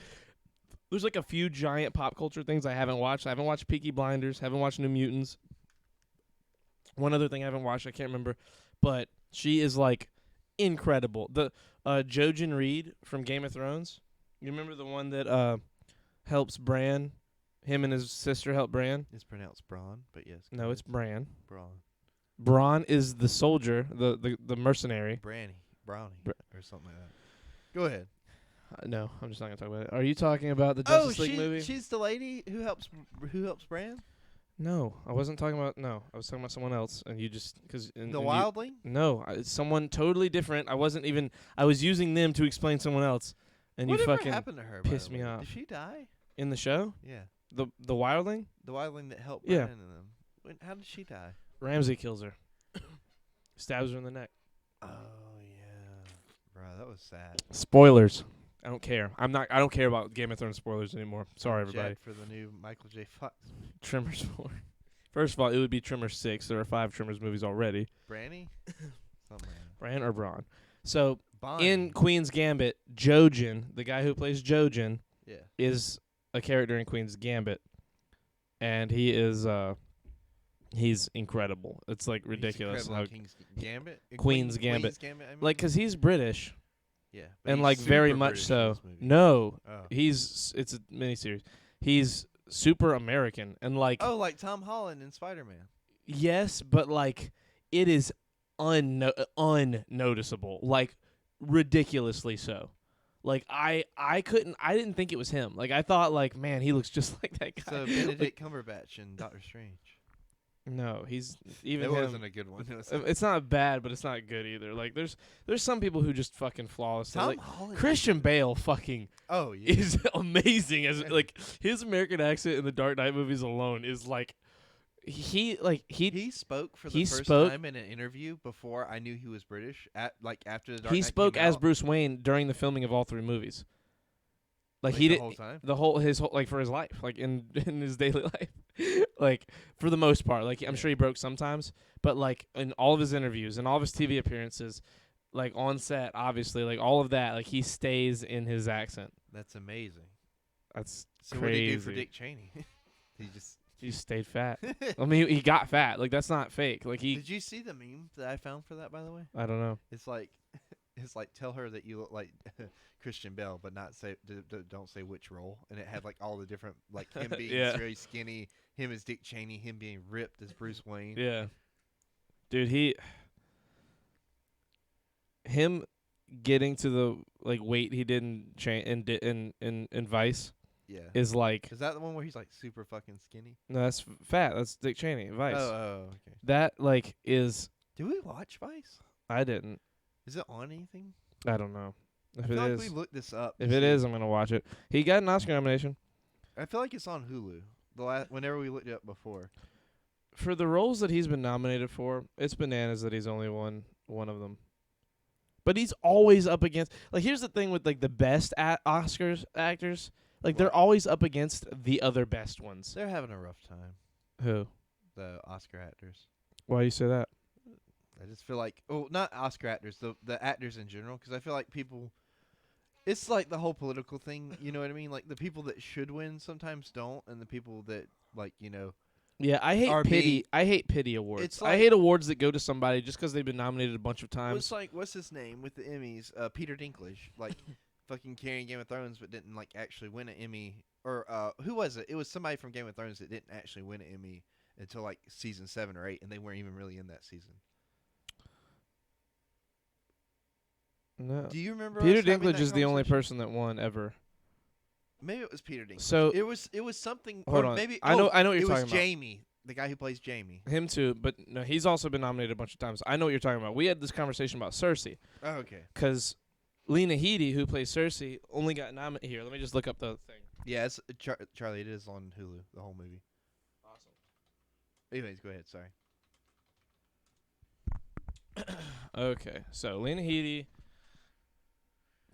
There's like a few giant pop culture things I haven't watched. I haven't watched Peaky Blinders. Haven't watched New Mutants. One other thing I haven't watched, I can't remember, but she is like incredible. The Jojen Reed from Game of Thrones. You remember the one that helps Bran? Him and his sister help Bran. It's pronounced Braun, but yes. No, go it's ahead. Bran. Braun. Bronn is the soldier, the mercenary. Brownie, Br- or something like that. Go ahead. No, I'm just not gonna talk about it. Are you talking about the Oh, Justice League movie? she's the lady who helps Bran. No, I wasn't talking about. No, I was talking about someone else, and you just because The Wildling. No, it's someone totally different. I wasn't even. I was using them to explain someone else, and Whatever you fucking happened to her? by pissed the me way? off. Did she die? In the show, Yeah, the wildling, the wildling that helped Yeah. Bran and them. How did she die? Ramsay kills her, stabs her in the neck. Oh yeah, bro, that was sad. Spoilers. I don't care. I don't care about Game of Thrones spoilers anymore. Sorry, everybody. Jack for the new Michael J. Fox. Tremors 4. First of all, it would be Tremors 6. There are 5 Tremors movies already. Branny? Something like Bran or Braun. So, that. in Queen's Gambit, Jojen, the guy who plays Jojen, Yeah. is a character in Queen's Gambit. And he is, he's incredible. It's, like, ridiculous. He's incredible in King's Gambit? Queen's Gambit. Queen's Gambit, I mean? Like, 'cause he's British. Yeah. but And, he's like, very super much British in so. this movie. No. Oh. It's a miniseries. He's super American. And, like, Oh, like Tom Holland in Spider-Man. yes, but, like, it is unnoticeable. Like, ridiculously so. Like, I didn't think it was him. Like, I thought, like, man, he looks just like that guy. So Benedict Cumberbatch in Doctor Strange. No, he's even It him. wasn't a good one. It was It's not bad, but it's not good either. Like, there's some people who just fucking flawless. Tom Like, Holland. Christian Bale fucking Oh yeah. is amazing as like his American accent in the Dark Knight movies alone is like he He spoke for the he first spoke- time in an interview before I knew he was British. After the Dark he Knight spoke came as out. Bruce Wayne during the filming of all 3 movies. Like Like, he the did whole time. his whole like for his life, like in his daily life, like for the most part. Like I'm Yeah. sure he broke sometimes, but like in all of his interviews and all of his TV appearances, like on set, obviously, like all of that, like he stays in his accent. That's amazing. That's So what did he do for crazy. Dick Cheney? He just. He stayed fat. I mean, he got fat. Like that's not fake. Like he, Did you see the meme that I found for that? By the way, I don't know. it's like tell her that you look like Christian Bale, but not say don't say which role. And it had like all the different like him being Yeah. very skinny, him as Dick Cheney, him being ripped as Bruce Wayne. Yeah, dude, him getting to the like weight he did in Vice Yeah. is like Is that the one where he's like super fucking skinny? no, that's fat. That's Dick Cheney, Vice. Oh, okay. That like is Do we watch Vice? I didn't. Is it on anything? I don't know I if feel it like is. we looked this up. If to it see. is, I'm gonna watch it. He got an Oscar nomination I feel like it's on Hulu. Whenever we looked it up before. for the roles that he's been nominated for. It's bananas that he's only won one of them. But he's always up against. Like, here's the thing with like the best Oscars actors. Like they're What? always up against the other best ones. They're having a rough time. Who? The Oscar actors. Why you say that? I just feel like, not Oscar actors, the actors in general, because I feel like people, it's like the whole political thing, you know what I mean? Like the people that should win sometimes don't, and the people that like, Yeah, I hate Are pity. being- I hate pity awards. It's I like- hate awards that go to somebody just because they've been nominated a bunch of it's times. like what's his name with the Emmys? Peter Dinklage, like fucking carrying Game of Thrones, but didn't like actually win an Emmy. Or who was it? It was somebody from Game of Thrones that didn't actually win an Emmy until like season 7 or 8, and they weren't even really in that season. No. Do you remember? Peter us having Dinklage that is the only conversation? person that won ever. Maybe it was Peter Dinklage. So- it was something. Hold or on. Maybe I know what it you're was talking about. Jamie, the guy who plays Jamie. Him too, but no, he's also been nominated a bunch of times. I know what you're talking about. We had this conversation about Cersei Oh, okay. because Lena Headey, who plays Cersei, only got nominated. Here, let me just look up the thing. Yeah, it's Charlie. It is on Hulu. The whole movie. Awesome. Anyways, go ahead. Sorry. Okay, so Lena Headey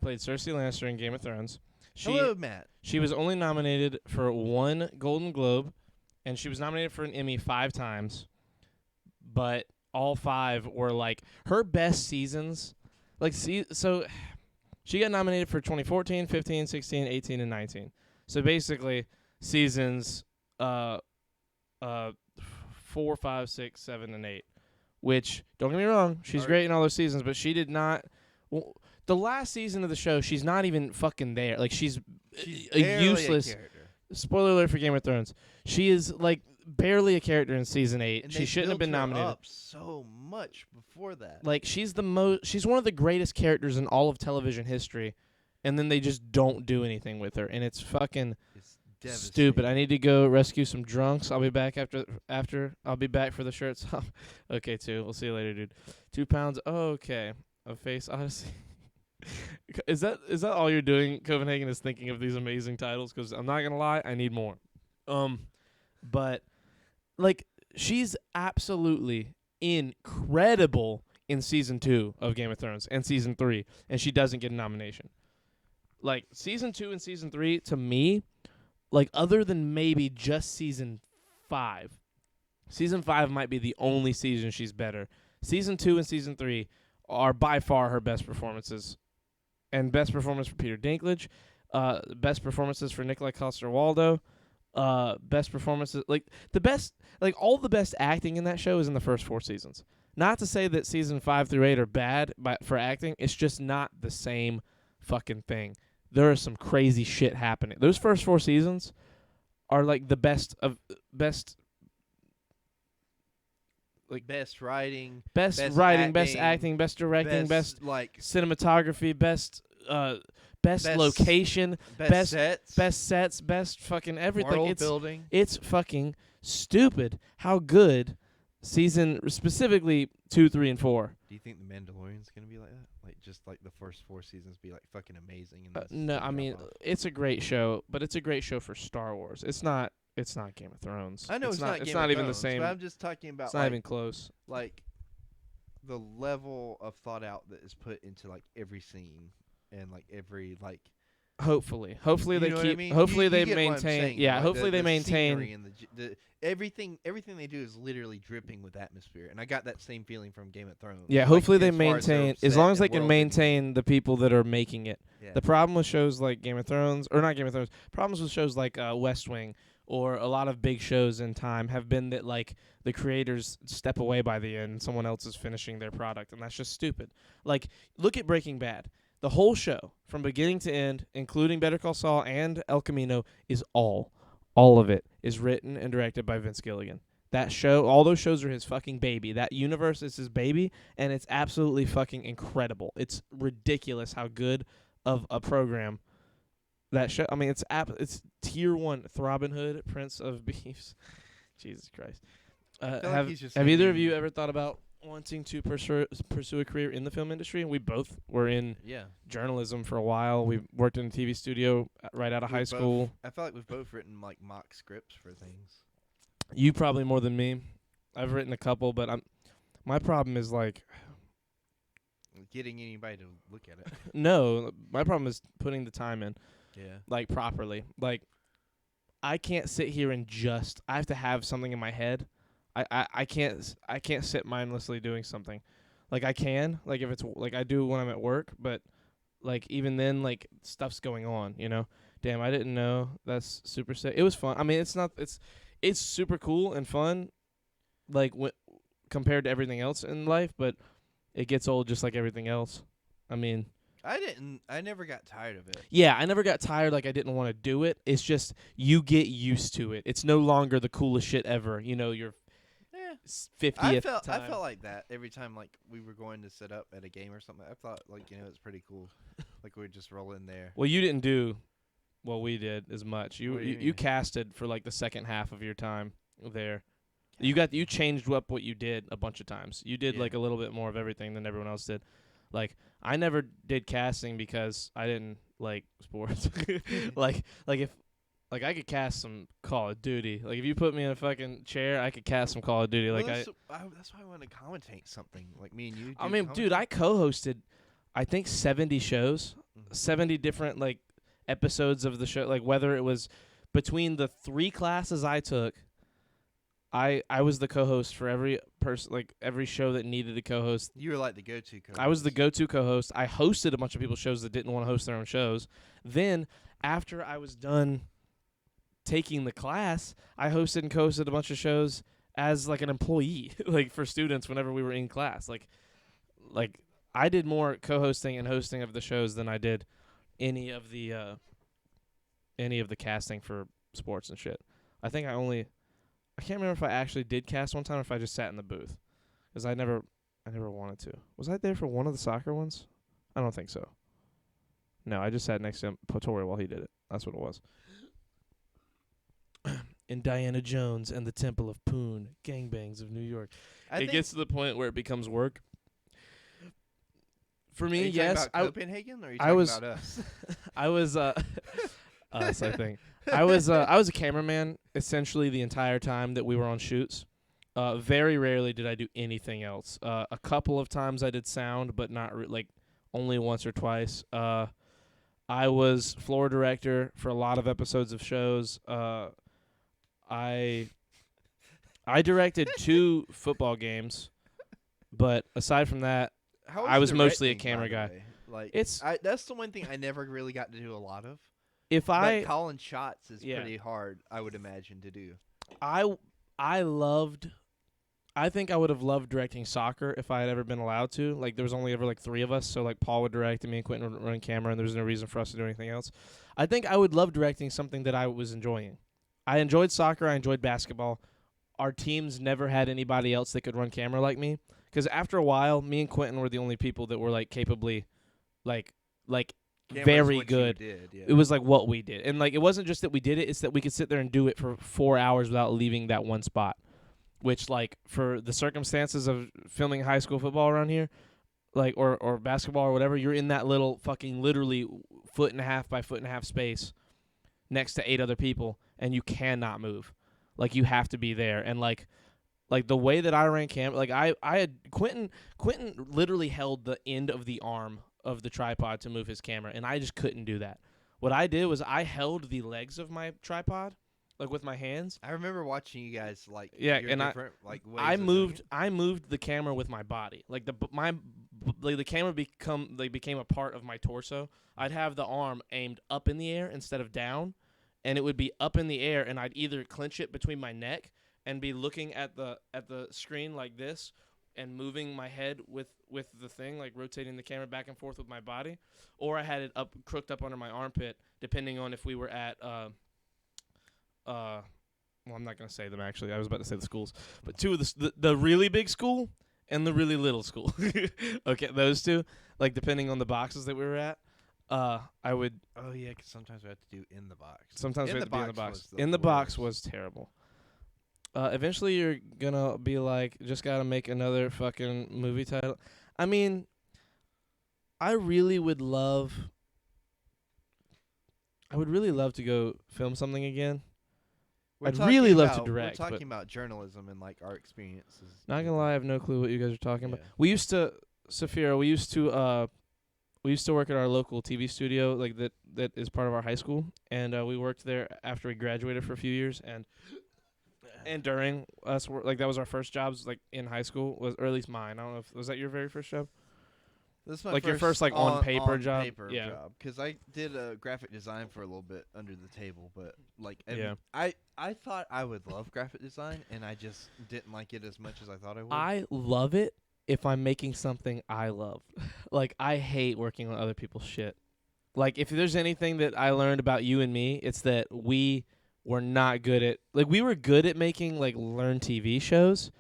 played Cersei Lannister in Game of Thrones. Hello, Matt. She was only nominated for 1 Golden Globe, and she was nominated for an Emmy 5 times, but all 5 were like her best seasons. Like, so she got nominated for 2014, 15, 16, 18, and 19. So basically, seasons 4, 5, 6, 7, and 8. Which, don't get me wrong, she's Are- great in all those seasons, but she did not. Well, the last season of the show, she's not even fucking there. Like, she's She's a barely useless. A character. Spoiler alert for Game of Thrones. She is like barely a character in season 8. And She they shouldn't have built been her nominated. Up so much before that. Like she's one of the greatest characters in all of television history, and then they just don't do anything with her, and it's fucking It's devastating. stupid. I need to go rescue some drunks. I'll be back after. I'll be back for the shirts off. Okay, 2. We'll see you later, dude. 2 pounds. Okay. Of Face Odyssey. Is that all you're doing, Copenhagen, is thinking of these amazing titles? Because I'm not gonna lie, I need more. But like she's absolutely incredible in season 2 of Game of Thrones and season 3, and she doesn't get a nomination. Like season 2 and season 3 to me, like other than maybe just season 5. Season 5 might be the only season she's better. Season 2 and season 3 are by far her best performances. And best performance for Peter Dinklage, best performances for Nikolai Coster-Waldau, best performances, like the best, like all the best acting in that show is in the first 4 seasons. Not to say that season 5 through 8 are bad for acting, it's just not the same fucking thing. There is some crazy shit happening. Those first 4 seasons are like the best of best. Like best writing, best acting, best directing, best like cinematography, best location, best sets, best fucking everything. World building. It's fucking stupid how good specifically 2, 3, and 4. Do you think the Mandalorian's gonna be like that? Like just like the first 4 seasons be like fucking amazing? And No, I mean it's a great show, but it's a great show for Star Wars. It's not Game of Thrones. I know it's not. It's Game not of even Thrones, the same. But I'm just talking about. It's not even close. Like the level of thought out that is put into like every scene and like every like. Hopefully You they know what keep. I mean? Hopefully You they get what I'm maintain. saying, Yeah, like hopefully they the maintain. scenery and the everything they do is literally dripping with atmosphere, and I got that same feeling from Game of Thrones. Yeah, like, hopefully they as far as their maintain. As set long as they and can world building. maintain the people that are making it. Yeah. The problem with shows like Game of Thrones, or not Game of Thrones, problems with shows like West Wing or a lot of big shows in time have been that like the creators step away by the end and someone else is finishing their product, and that's just stupid. Like, look at Breaking Bad. The whole show, from beginning to end, including Better Call Saul and El Camino, is all of it is written and directed by Vince Gilligan. That show, all those shows are his fucking baby. That universe is his baby, and it's absolutely fucking incredible. It's ridiculous how good of a program that show. I mean, it's tier 1. Robin Hood, Prince of Beefs. Jesus Christ. like he's just Have either of thinking- you ever thought about wanting to pursue a career in the film industry? We both were in Yeah. journalism for a while. We worked in a TV studio right out of high school. I feel like we've both written like mock scripts for things. You probably more than me. I've written a couple, but my problem is like Getting anybody to look at it. no, my problem is putting the time in Yeah. like properly. Like I can't sit here and I have to have something in my head. I can't sit mindlessly doing something. Like I can, like if it's like I do when I'm at work, but like even then like stuff's going on, you know. Damn, I didn't know. That's super sick. It was fun. I mean, it's super cool and fun like compared to everything else in life, but it gets old just like everything else. I mean, I never got tired of it. yeah, I never got tired like I didn't want to do it. It's just you get used to it. It's no longer the coolest shit ever. You know, your Yeah. 50th I time. felt like that every time like we were going to set up at a game or something. I thought like it's pretty cool. Like we'd just roll in there. Well, you didn't do what we did as much. What do you You mean? casted for like the second half of your time there. You changed up what you did a bunch of times. You did Yeah. like a little bit more of everything than everyone else did. Like I never did casting because I didn't like sports. like if like I could cast some Call of Duty. Like if you put me in a fucking chair, I could cast some Call of Duty. Well, Like that's why I want to commentate something like me and you. I mean, dude, I co-hosted I think 70 shows, Mhm. 70 different like episodes of the show, like whether it was between the 3 classes I took, I was the co-host for every person, like every show that needed a co-host. You were like the go-to co-host. I was the go-to co-host. I hosted a bunch of people's shows that didn't want to host their own shows. Then after I was done taking the class, I hosted and co-hosted a bunch of shows as like an employee, like for students whenever we were in class. Like I did more co-hosting and hosting of the shows than I did any of the casting for sports and shit. I think I can't remember if I actually did cast one time or if I just sat in the booth, because I never wanted to. Was I there for one of the soccer ones? I don't think so. No, I just sat next to Potori while he did it. That's what it was. In Diana Jones and the Temple of Poon, gangbangs of New York. It gets to the point where it becomes work. For Are me, you yes. talking about Copenhagen, or are you I talking was- about us? I was same thing. I was a cameraman essentially the entire time that we were on shoots. Very rarely did I do anything else. A couple of times I did sound, but not like only once or twice. I was floor director for a lot of episodes of shows. I directed 2 football games, but aside from that, How I was mostly a directing, camera by the guy. way? Like It's- that's the one thing I never really got to do a lot of. if I But calling shots is Yeah. pretty hard, I would imagine, to do. I loved. I think I would have loved directing soccer if I had ever been allowed to. Like, there was only ever like 3 of us, so like Paul would direct and me and Quentin would run camera, and there was no reason for us to do anything else. I think I would love directing something that I was enjoying. I enjoyed soccer. I enjoyed basketball. Our teams never had anybody else that could run camera like me, because after a while, me and Quentin were the only people that were like capably, like Camera's very what you good. did, yeah. It was like what we did. And like it wasn't just that we did it, it's that we could sit there and do it for 4 hours without leaving that one spot. Which like for the circumstances of filming high school football around here, like or basketball or whatever, you're in that little fucking literally 1.5 by 1.5 space next to 8 other people and you cannot move. Like you have to be there. And like the way that I ran camera, like I had Quentin literally held the end of the arm of the tripod to move his camera, and I just couldn't do that. What I did was I held the legs of my tripod, like with my hands. I remember watching you guys like Yeah, your and different like ways I of doing moved it. I moved the camera with my body. Like the camera became a part of my torso. I'd have the arm aimed up in the air instead of down, and it would be up in the air, and I'd either clench it between my neck and be looking at the screen like this and moving my head with the thing, like rotating the camera back and forth with my body, or I had it crooked up under my armpit, depending on if we were at well, I'm not gonna say them actually. I was about to say the schools, but 2 of the really big school and the really little school. Okay, those 2, like depending on the boxes that we were at, I would Oh yeah, because sometimes we have to do in the box. sometimes In we the had to be in the box box. was the In the box worst. was terrible. Eventually, you're gonna be like, just gotta make another fucking movie title. I mean, I really would love to go film something again. I'd really talking love to about- direct, We're but- talking about journalism and like our experiences. Not gonna lie, I have no clue what you guys are talking about. Yeah. We used to, Saphira, we used to work at our local TV studio, like that is part of our high school, and we worked there after we graduated for a few years, and during us like that was our first jobs like in high school, or at least mine. I don't know if was that your very first job. This is my Like your first, like, on paper job? Paper Yeah. job, because I did graphic design for a little bit under the table, but like Yeah. I thought I would love graphic design, and I just didn't like it as much as I thought I would. I love it if I'm making something I love. Like I hate working on other people's shit. Like if there's anything that I learned about you and me, it's that we were not good at, like we were good at making like learn TV shows,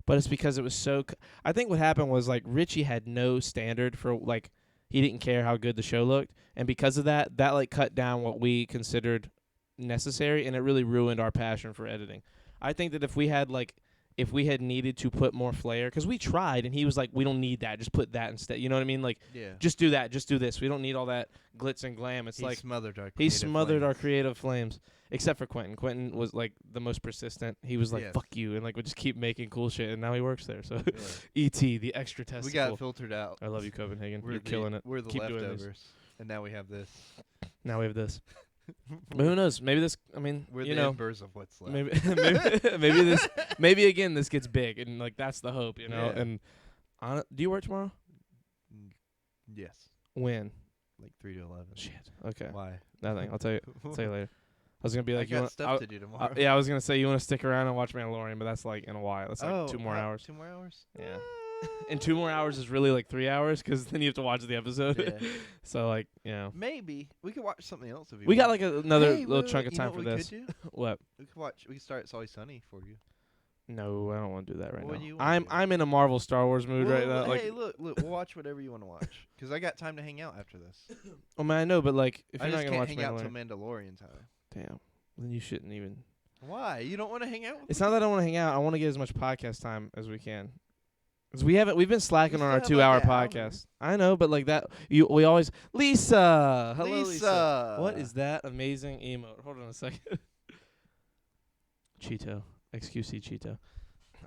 but it's because it was so I think what happened was like Richie had no standard for, like he didn't care how good the show looked, and because of that like cut down what we considered necessary, and it really ruined our passion for editing. I think that if we had needed to put more flair, because we tried, and he was like, we don't need that, just put that instead. You know what I mean? Like, yeah, just do that, just do this. We don't need all that glitz and glam. It's he like smothered our he creative smothered our flames. creative flames, except for Quentin. Quentin was like the most persistent. He was like, Yes. fuck you, and like would just keep making cool shit, and now he works there. So Yeah. E.T., the extra We testicle. got filtered out. I love you, Copenhagen. We're You're the, killing it. We're the Keep doing this. leftovers, and now we have this. Now we have this. But who knows? Maybe this, I mean, We're you the know, embers of what's left. maybe again this gets big, and like that's the hope, you know. Yeah. And do you work tomorrow? Yes, When? like 3 to 11. Shit. Okay. Why? Nothing. I'll tell you. I'll tell you later. I was gonna be I like, you got want? stuff to do tomorrow. Yeah, I was gonna say you want to stick around and watch Mandalorian, but that's like in a while. That's like 2 more hours. 2 more hours. Yeah. And 2 more hours is really like 3 hours, because then you have to watch the episode. Yeah. So like, you know, Maybe we could watch something else if you we got want. like another Hey, little wait, chunk wait, of you time know for what we this. could do? What? We could watch. We could start It's Always Sunny for you. No, I don't want to do that right What now. do you wanna I'm do? I'm in a Marvel Star Wars mood right now. Like, hey, look, we'll watch whatever you want to watch. Because I got time to hang out after this. oh man, I know, but like, if I you're not just gonna can't watch hang out till Mandalorian, Mandalorian time. damn, then you shouldn't even. Why? You don't want to hang out with It's me? not that I want to hang out. I want to get as much podcast time as we can. 'Cause we've been slacking We on our still have, 2-hour like, an hour. podcast. I know, but like that, we always Lisa. Hello, Lisa. What Lisa. is that amazing emote? Hold on a second. Cheeto, XQC Cheeto.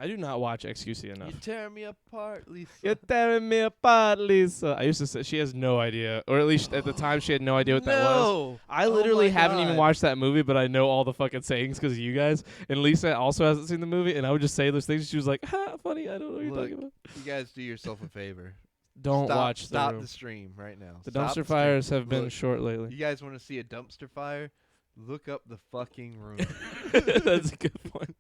I do not watch XQC enough. You tear me apart, Lisa. You're tearing me apart, Lisa. I used to say she has no idea, or at least at the time she had no idea what that was. No. I Oh literally my haven't even God. watched that movie, but I know all the fucking sayings because of you guys. And Lisa also hasn't seen the movie, and I would just say those things. She was like, "Ha, funny. I don't know what you're Look, talking about." You guys do yourself a favor. Don't Stop, watch Stop the room. the stream right now. The Stop dumpster stream. fires have been Look, short lately. You guys want to see a dumpster fire? Look up the fucking room. That's a good point.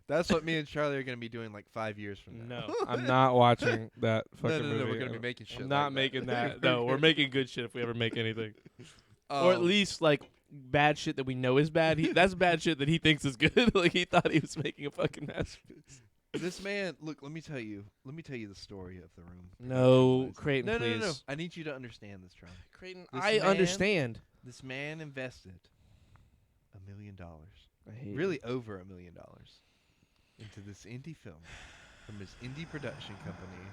That's what me and Charlie are going to be doing like 5 years from now. No, I'm not watching that fucking no, movie. we're going to be making shit. I'm not like making that. that. No, we're making good shit if we ever make anything. Or at least like bad shit that we know is bad. That's bad shit that he thinks is good. Like he thought he was making a fucking masterpiece. This man, look, let me tell you the story of the room. No, Creighton, No, please. no. I need you to understand this, Charlie. Creighton, This I man- understand. This man invested $1 million, I hate really over $1 million, into this indie film from his indie production company,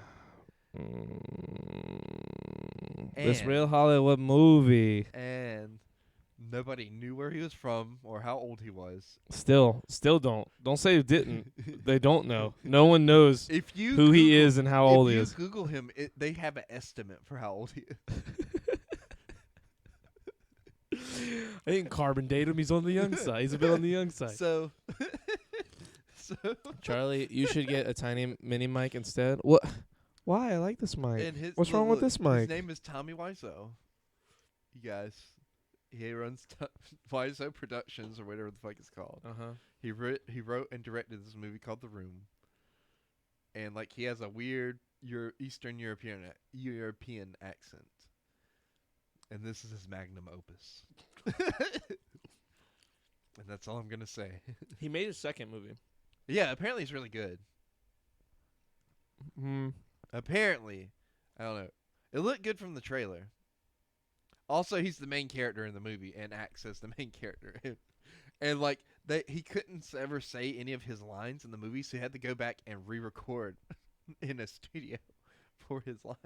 this And- real Hollywood movie. and nobody knew where he was from or how old he was. Still don't say it didn't. They don't know. No one knows If you who he Google- is and how old if he you is. Google him, they have an estimate for how old he is. I didn't carbon date him. He's on the young side. He's a bit on the young side. So, Charlie, you should get a tiny mini mic instead. What? Why? I like this mic. and his, What's wrong with look, this mic? His name is Tommy Wiseau. You guys, he runs Wiseau Productions or whatever the fuck it's called. Uh-huh. He wrote and directed this movie called The Room. And like he has a weird Eastern European accent. And this is his magnum opus. And that's all I'm gonna say. He made his second movie. Yeah, apparently it's really good. Apparently, I don't know. It looked good from the trailer. Also, he's the main character in the movie and acts as the main character. And like he couldn't ever say any of his lines in the movie, so he had to go back and re-record in a studio for his lines.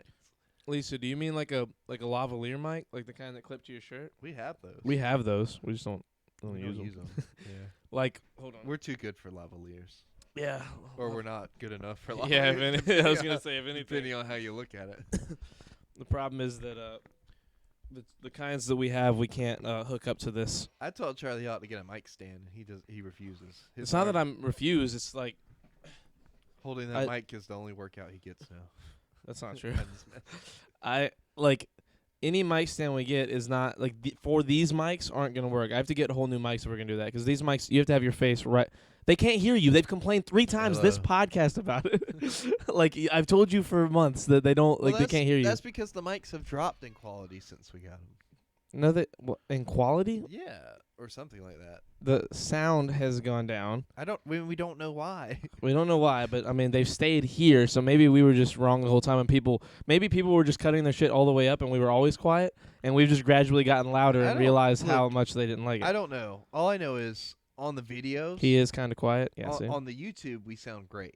Lisa, do you mean like a lavalier mic, like the kind that clip to your shirt? We have those. We have those. We just don't We use don't them. use them. Yeah. Like, hold on. We're too good for lavaliers. Yeah. Or we're not good enough for lavaliers. Yeah, if any, I was gonna depending say if anything. depending on how you look at it. The problem is that the kinds that we have, we can't hook up to this. I told Charlie ought to get a mic stand. He refuses. His It's not that arm- I'm refused. It's like holding that I- mic is the only workout he gets now. that's not true. I just meant- I like any mic stand we get is not like for these mics aren't gonna work. I have to get whole new mics if we're gonna do that because these mics you have to have your face right. They can't hear you. They've complained 3 times this podcast about it. Like I've told you for months that they don't Well, they can't hear you. That's because the mics have dropped in quality since we got them. No, that in quality Yeah, or something like that. the sound has gone down. We don't know why. We don't know why, but I mean they've stayed here, so maybe we were just wrong the whole time, and maybe people were just cutting their shit all the way up, and we were always quiet, and we've just gradually gotten louder I and don't- realized how look, much they didn't like it. I don't know. All I know is on the videos. He is kind of quiet. Yeah, see? on the YouTube, we sound great.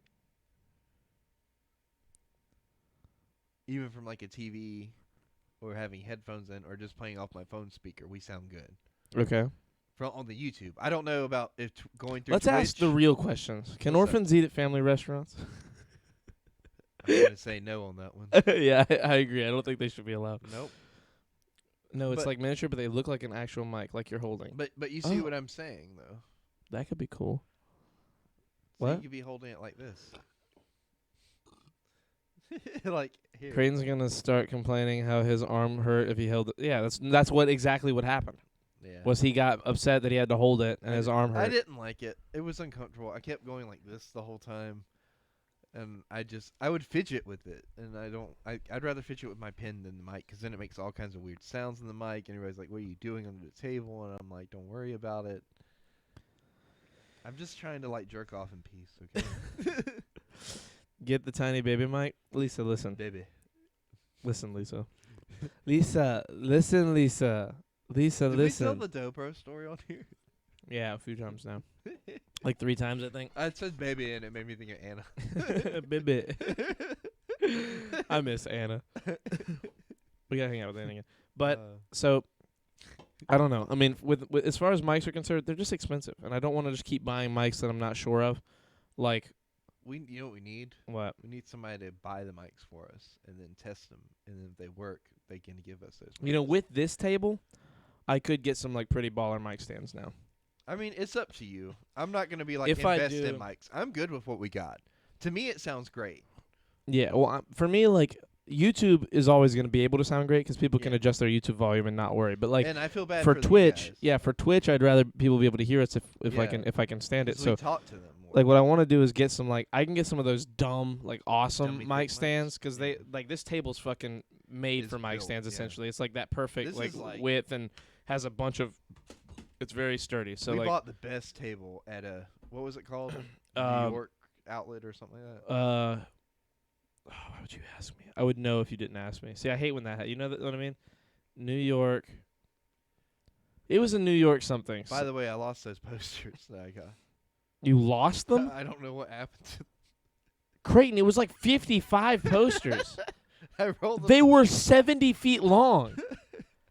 Even from like a TV, or having headphones in, or just playing off my phone speaker, we sound good. Okay. From on the YouTube, I don't know about if going through. Let's ask the Twitch- real questions. Can What's that? orphans eat at family restaurants? I'm gonna say no on that one. Yeah, I agree. I don't think they should be allowed. Nope. No, it's But- like miniature, but they look like an actual mic, like you're holding. But you see Oh. what I'm saying though. That could be cool. So What? you could be holding it like this. Like here. Creighton's gonna start complaining how his arm hurt if he held it. Yeah, that's what exactly what happened. Yeah. Was he got upset that he had to hold it and his arm hurt? I didn't like it. It was uncomfortable. I kept going like this the whole time, and I would fidget with it, and I'd rather fidget with my pen than the mic, because then it makes all kinds of weird sounds in the mic, and everybody's like, "What are you doing under the table?" And I'm like, "Don't worry about it. I'm just trying to like jerk off in peace, okay?" Get the tiny baby mic. Lisa, listen. Baby. Listen, Lisa. Lisa, listen, Lisa. Lisa, Did we listen. tell the Dobro story on here? Yeah, a few times now. Like 3 times, I think. I said baby and it made me think of Anna. Baby. I miss Anna. We gotta hang out with Anna again. But so I don't know. I mean, with as far as mics are concerned, they're just expensive, and I don't want to just keep buying mics that I'm not sure of. Like, you know what we need? what? We need somebody to buy the mics for us and then test them, and then if they work, they can give us those. You know, mics. with this table, I could get some like pretty baller mic stands now. I mean, it's up to you. I'm not gonna be like If I invest do- in mics. I'm good with what we got. To me, it sounds great. Yeah. Well, for me, like YouTube is always going to be able to sound great because people can Yeah. adjust their YouTube volume and not worry. But like and I feel bad for the Twitch, guys, yeah, for Twitch, I'd rather people be able to hear us if I Yeah. can stand it. 'cause So we talk to them more. like what I want to do is get some like I can get some of those dumb like awesome Dummy mic thick mics? stands because Yeah. they like this table's fucking made It's for mic built, stands yeah. essentially. It's like that perfect This like is like- width and has a bunch of. It's very sturdy. So we like bought the best table at a what was it called? New York outlet or something like that. why would you ask me? I would know if you didn't ask me. See, I hate when that. You know what I mean? New York. It was in New York something. By the way, I lost those posters that I got. You lost them, I don't know what happened to Creighton. It was like 55 posters. I rolled them. They were 70 feet long.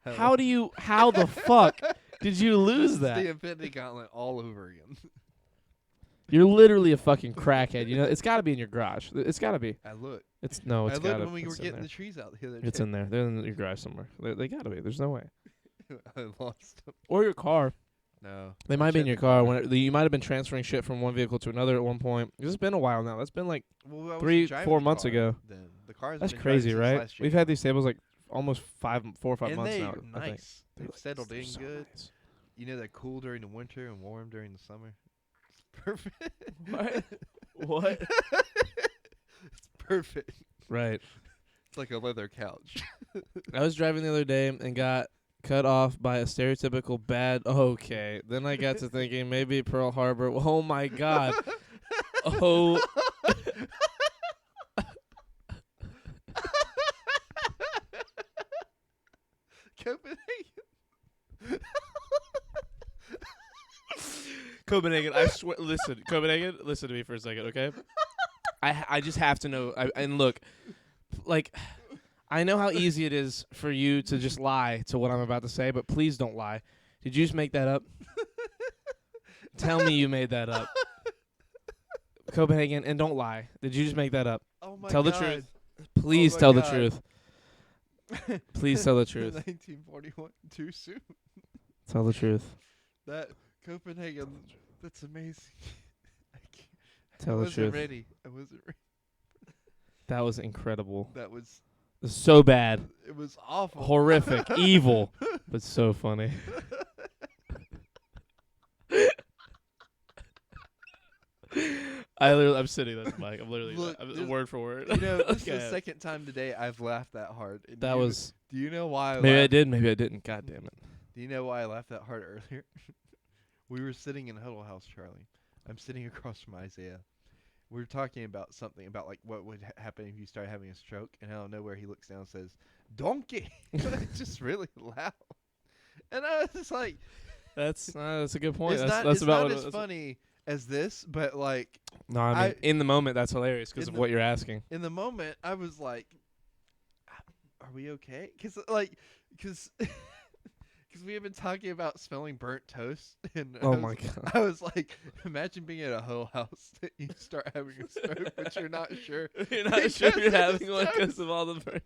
How the fuck did you lose The that? Infinity Gauntlet all over again. You're literally a fucking crackhead. You know, it's got to be in your garage. It's got to be. I looked. It's I got looked to. when we were It's in getting there. the trees out the other day. It's in there. They're in your garage somewhere. They got to be. There's no way. I lost them. Or your car. No. They might be in your car. You might have been transferring shit from one vehicle to another at one point. This has been a while now. That's been like Well, I wasn't 3-4 driving the months car ago. Then the cars. that's have been crazy, driving since right? last year. We've had these tables like almost 4 or 5 and months they're now. I think. nice. They've settled They're in so good. nice. You know, they're cool during the winter and warm during the summer. It's perfect. What? What? It's perfect. Right. It's like a leather couch. I was driving the other day and got cut off by a stereotypical bad. Okay. Then I got to thinking maybe Pearl Harbor. Oh my God. Oh. Copenhagen. Copenhagen. I swear. Listen, Copenhagen. Listen to me for a second, okay? I just have to know. And look, like, I know how easy it is for you to just lie to what I'm about to say, but please don't lie. Did you just make that up? Tell me you made that up. Copenhagen, and don't lie. Did you just make that up? Oh my Tell the God. truth. Please my tell the God. truth. Please tell the truth. 1941. Too soon. Tell the truth. That Copenhagen. That's amazing. I can't- Tell I the wasn't truth. ready. I wasn't ready. That was incredible. That was. So bad. It was awful. Horrific. Evil. But so funny. I'm sitting at the mic. I'm literally Look, I'm this- word for word. You know, this is Okay. the second time today I've laughed that hard. And That was Do you know why? maybe I laughed? did, maybe I didn't. God damn it. Do you know why I laughed that hard earlier? We were sitting in Huddle House, Charlie. I'm sitting across from Isaiah. We were talking about something about like what would happen if you start having a stroke, and out of nowhere he looks down and says, "Donkey!" Just really loud. And I was just like, That's a good point. it's That's not, it's about not what as funny as this, but like No, I mean I- in the moment that's hilarious because in of the- what you're asking. in the moment, I was like, "Are we okay?" Because we have been talking about smelling burnt toast, and Oh my God. I was like, imagine being at a whole house that you start having a stroke, but you're not sure. You're not sure Because you're of the having one toast. because of all the burnt.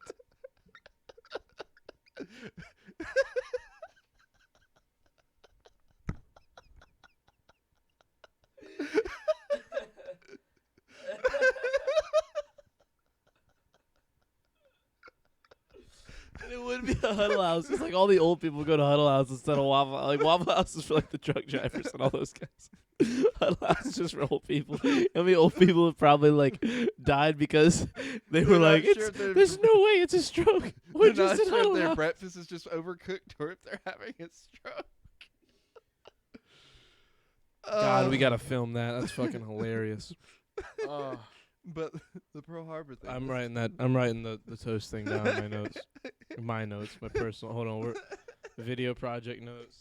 It would be a Huddle House. It's like all the old people go to Huddle House instead of Waffle House. Like Waffle House is for like the truck drivers and all those guys. Huddle House is just for old people. How many old people have probably like died because they were They're not like, sure it's, they're- there's no way it's a stroke. We're They're not just in sure Huddle if their House. breakfast is just overcooked or if they're having a stroke. God, we gotta film that. That's fucking hilarious. But the Pearl Harbor thing. I'm was- writing that. I'm writing the toast thing down in my notes. My notes, my personal. Hold on, we're video project notes.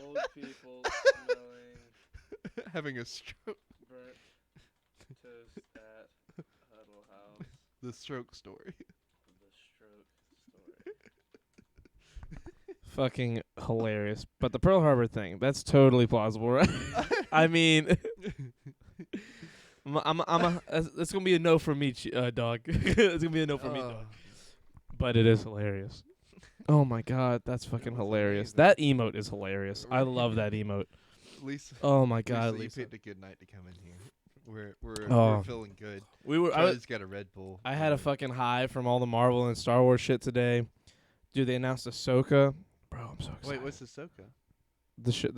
Old people smelling having a stroke. Burnt toast at Huddle House. The stroke story. The stroke story. Fucking hilarious. But the Pearl Harbor thing, that's totally plausible, right? I mean, it's gonna be a no from me, dog. It's gonna be a no from me, dog. But it is hilarious. Oh my god, that's fucking was hilarious. amazing. That emote is hilarious. I love that emote. Lisa, Oh my god, Lisa, Lisa. you picked a good night to come in here. We're Oh. feeling good. I Charlie's got a Red Bull. had a fucking high from all the Marvel and Star Wars shit today. Dude, they announced Ahsoka. Bro, I'm so excited. Wait, what's Ahsoka? The shit?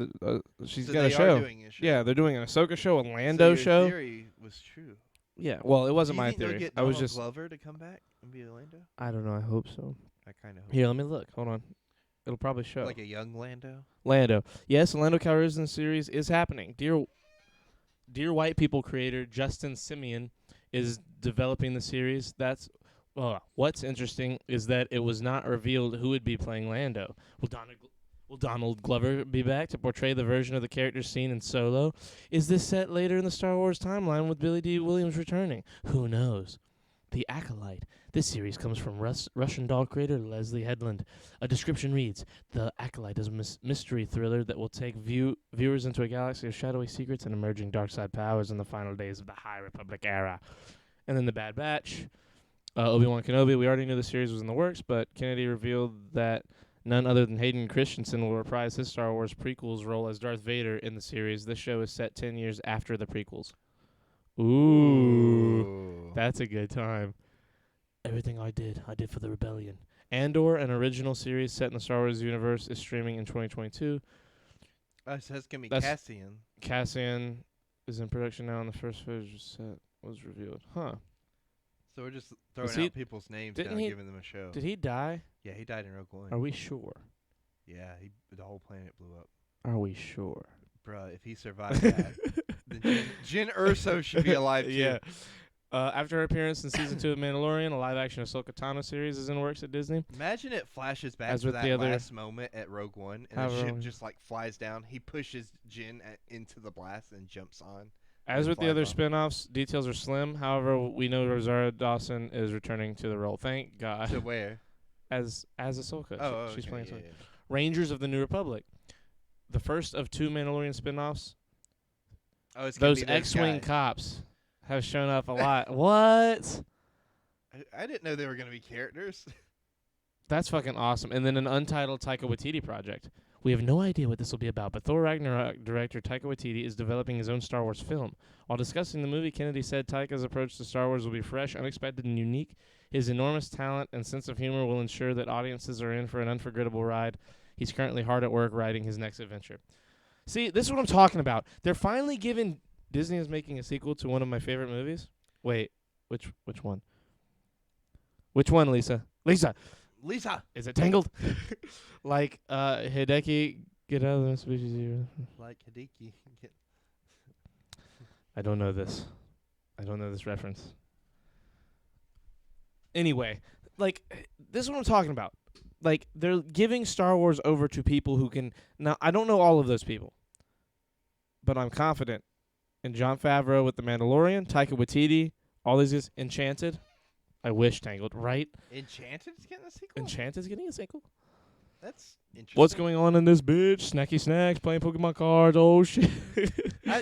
She's So got a they show. Are doing a show. Yeah, they're doing an Ahsoka show, a So Lando your show. theory was true. Yeah, well, it wasn't Do you my think they'll theory. Get I was Donald just. Glover to come back and be a Lando. I don't know. I hope so. I kind of hope. Here, let me look. Hold on. It'll probably show. Like a young Lando. Lando. Yes, the Lando Calrissian series is happening. Dear White People creator Justin Simeon is developing the series. What's interesting is that it was not revealed who would be playing Lando. Will Donald Glover be back to portray the version of the character seen in Solo? Is this set later in the Star Wars timeline with Billy D. Williams returning? Who knows? The Acolyte. This series comes from Russian doll creator Leslie Headland. A description reads, The Acolyte is a mystery thriller that will take viewers into a galaxy of shadowy secrets and emerging dark side powers in the final days of the High Republic era. And then The Bad Batch. Obi-Wan Kenobi. We already knew the series was in the works, but Kennedy revealed that none other than Hayden Christensen will reprise his Star Wars prequels role as Darth Vader in the series. This show is set 10 years after the prequels. Ooh. That's a good time. Everything I did for the rebellion. Andor, an original series set in the Star Wars universe, is streaming in 2022. So that's gonna be That's- Cassian. Cassian is in production now, and the first footage set was revealed. Huh. So we're just throwing he- out people's names didn't now, and he- giving them a show. Did he die? Yeah, he died in Rogue One. Are we sure? Yeah, the whole planet blew up. Are we sure? Bruh, if he survived that, then Jyn Erso should be alive too. Yeah. After her appearance in season 2 of Mandalorian, a live-action Ahsoka Tano series is in works at Disney. Imagine it flashes back As to with that the other- last moment at Rogue One, and the However- ship just like flies down. He pushes Jyn into the blast and jumps on. As and with the flies other off. spin-offs, details are slim. However, we know Rosario Dawson is returning to the role. Thank God. To where? As Ahsoka. Oh, She's okay, playing yeah, Ahsoka. yeah. Rangers of the New Republic. The first of 2 Mandalorian spin-offs. Oh, it's gonna Those be X-Wing guys. cops have shown up a lot. What? I didn't know they were gonna be characters. That's fucking awesome. And then an untitled Taika Waititi project. We have no idea what this will be about, but Thor Ragnarok director Taika Waititi is developing his own Star Wars film. While discussing the movie, Kennedy said Taika's approach to Star Wars will be fresh, unexpected, and unique. His enormous talent and sense of humor will ensure that audiences are in for an unforgettable ride. He's currently hard at work writing his next adventure. See, this is what I'm talking about. They're finally giving Disney is making a sequel to one of my favorite movies. Wait, which one? Which one, Lisa? Lisa, is it Tangled? Like Hideki, get out of the species here. Like Hideki. I don't know this. I don't know this reference. Anyway, like, this is what I'm talking about. Like, they're giving Star Wars over to people who can... Now, I don't know all of those people, but I'm confident in Jon Favreau with The Mandalorian, Taika Waititi, all these guys. Enchanted. I wish Tangled, right? Enchanted's getting a sequel. Enchanted's getting a sequel. That's interesting. What's going on in this bitch? Snacky snacks, playing Pokemon cards. Oh, shit.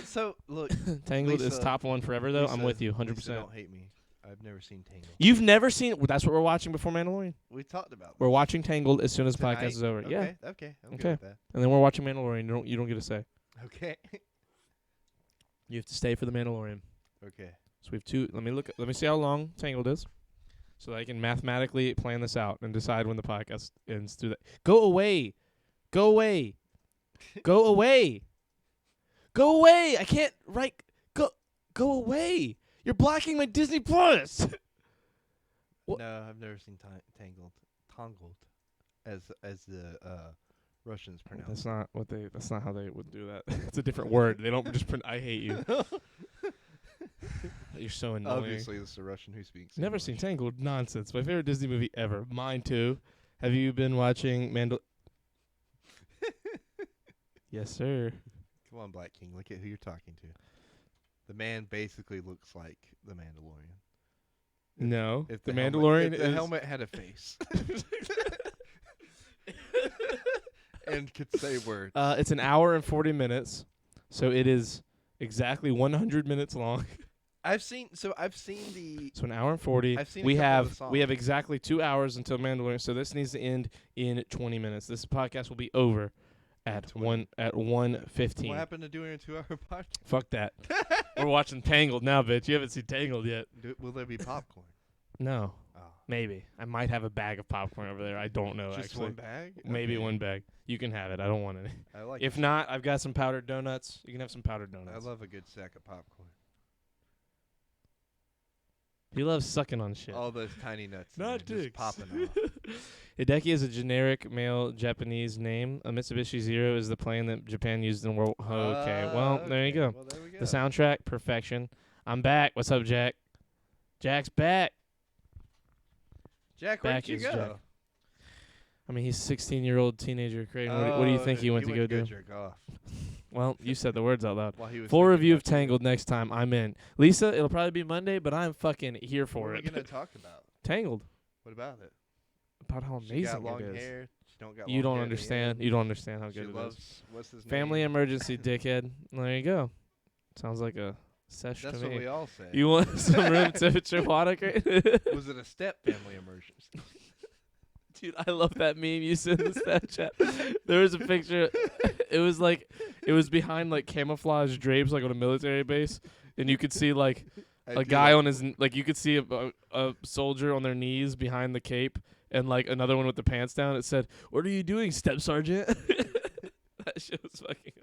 So look, Tangled is Lisa- top one forever, though. I'm Lisa- with you, 100%. Lisa, don't hate me. I've never seen Tangled. You've never seen... Well, that's what we're watching before Mandalorian. We talked about. We're this watching Tangled as soon as the tonight. podcast is over. Okay, Yeah. Okay. I'm Okay. good with that. And then we're watching Mandalorian. You don't get a say. Okay. You have to stay for the Mandalorian. Okay. So we have 2. Let me see how long Tangled is, so that I can mathematically plan this out and decide when the podcast ends. Through that. Go away. Go away. Go away. Go away. I can't write. Go away. You're blocking my Disney Plus. What? No, I've never seen Tangled. Tangled, as the Russians pronounce. That's not what they. That's not how they would do that. It's a different word. They don't just print. I hate you. You're so annoying. Obviously, this is a Russian who speaks. Never English. seen Tangled. Nonsense. My favorite Disney movie ever. Mine too. Have you been watching Yes, sir. Come Come on, Black King. Look at who you're talking to. The man basically looks like the Mandalorian. No, If the helmet- Mandalorian if the is helmet had a face and could say words. It's an hour and 40 minutes, so it is exactly 100 minutes long. I've seen the. So an hour and 40. I've seen a we couple of have the we have songs. exactly 2 hours until Mandalorian. So this needs to end in 20 minutes. This podcast will be over at 20. 1:15. What happened to doing a 2-hour podcast? Fuck that. We're watching Tangled now, bitch. You haven't seen Tangled yet. Will there be popcorn? No, Oh. maybe. I might have a bag of popcorn over there. I don't know Just actually. one bag? Maybe Okay. one bag. You can have it. I don't want any. I like. If not, I've got some powdered donuts. You can have some powdered I donuts. love a good sack of popcorn. He loves sucking on shit. All those tiny nuts. in Not there just dicks. popping off. Hideki is a generic male Japanese name. A Mitsubishi Zero is the plane that Japan used in World. Okay, well there you go. Well, there we go. The soundtrack, perfection. I'm back. What's up, Jack? Jack's back. Jack, where'd back you is go? Jack. I mean, he's 16-year-old teenager. Creighton, what do you think he went to go do? Jerk off Well, you said the words out loud. while he was Full thinking review of about you. Tangled next time. I'm in. Lisa, it'll probably be Monday, but I'm fucking here What for are it. we gonna talk about? Tangled. What about it? About how She amazing got long it is. hair. She don't got. You long don't hair at the understand. end. You don't understand how She good it is. loves. What's his Family name? emergency, dickhead. There you go. Sounds like a sesh That's to what me. we all said. You want some room temperature water? Was it a step family emergency? Dude, I love that meme you sent in the Snapchat. There was a picture. It was behind like camouflage drapes, like on a military base, and you could see like a guy on his like you could see a soldier on their knees behind the cape, and like another one with the pants down. It said, "What are you doing, step sergeant?" That shit was fucking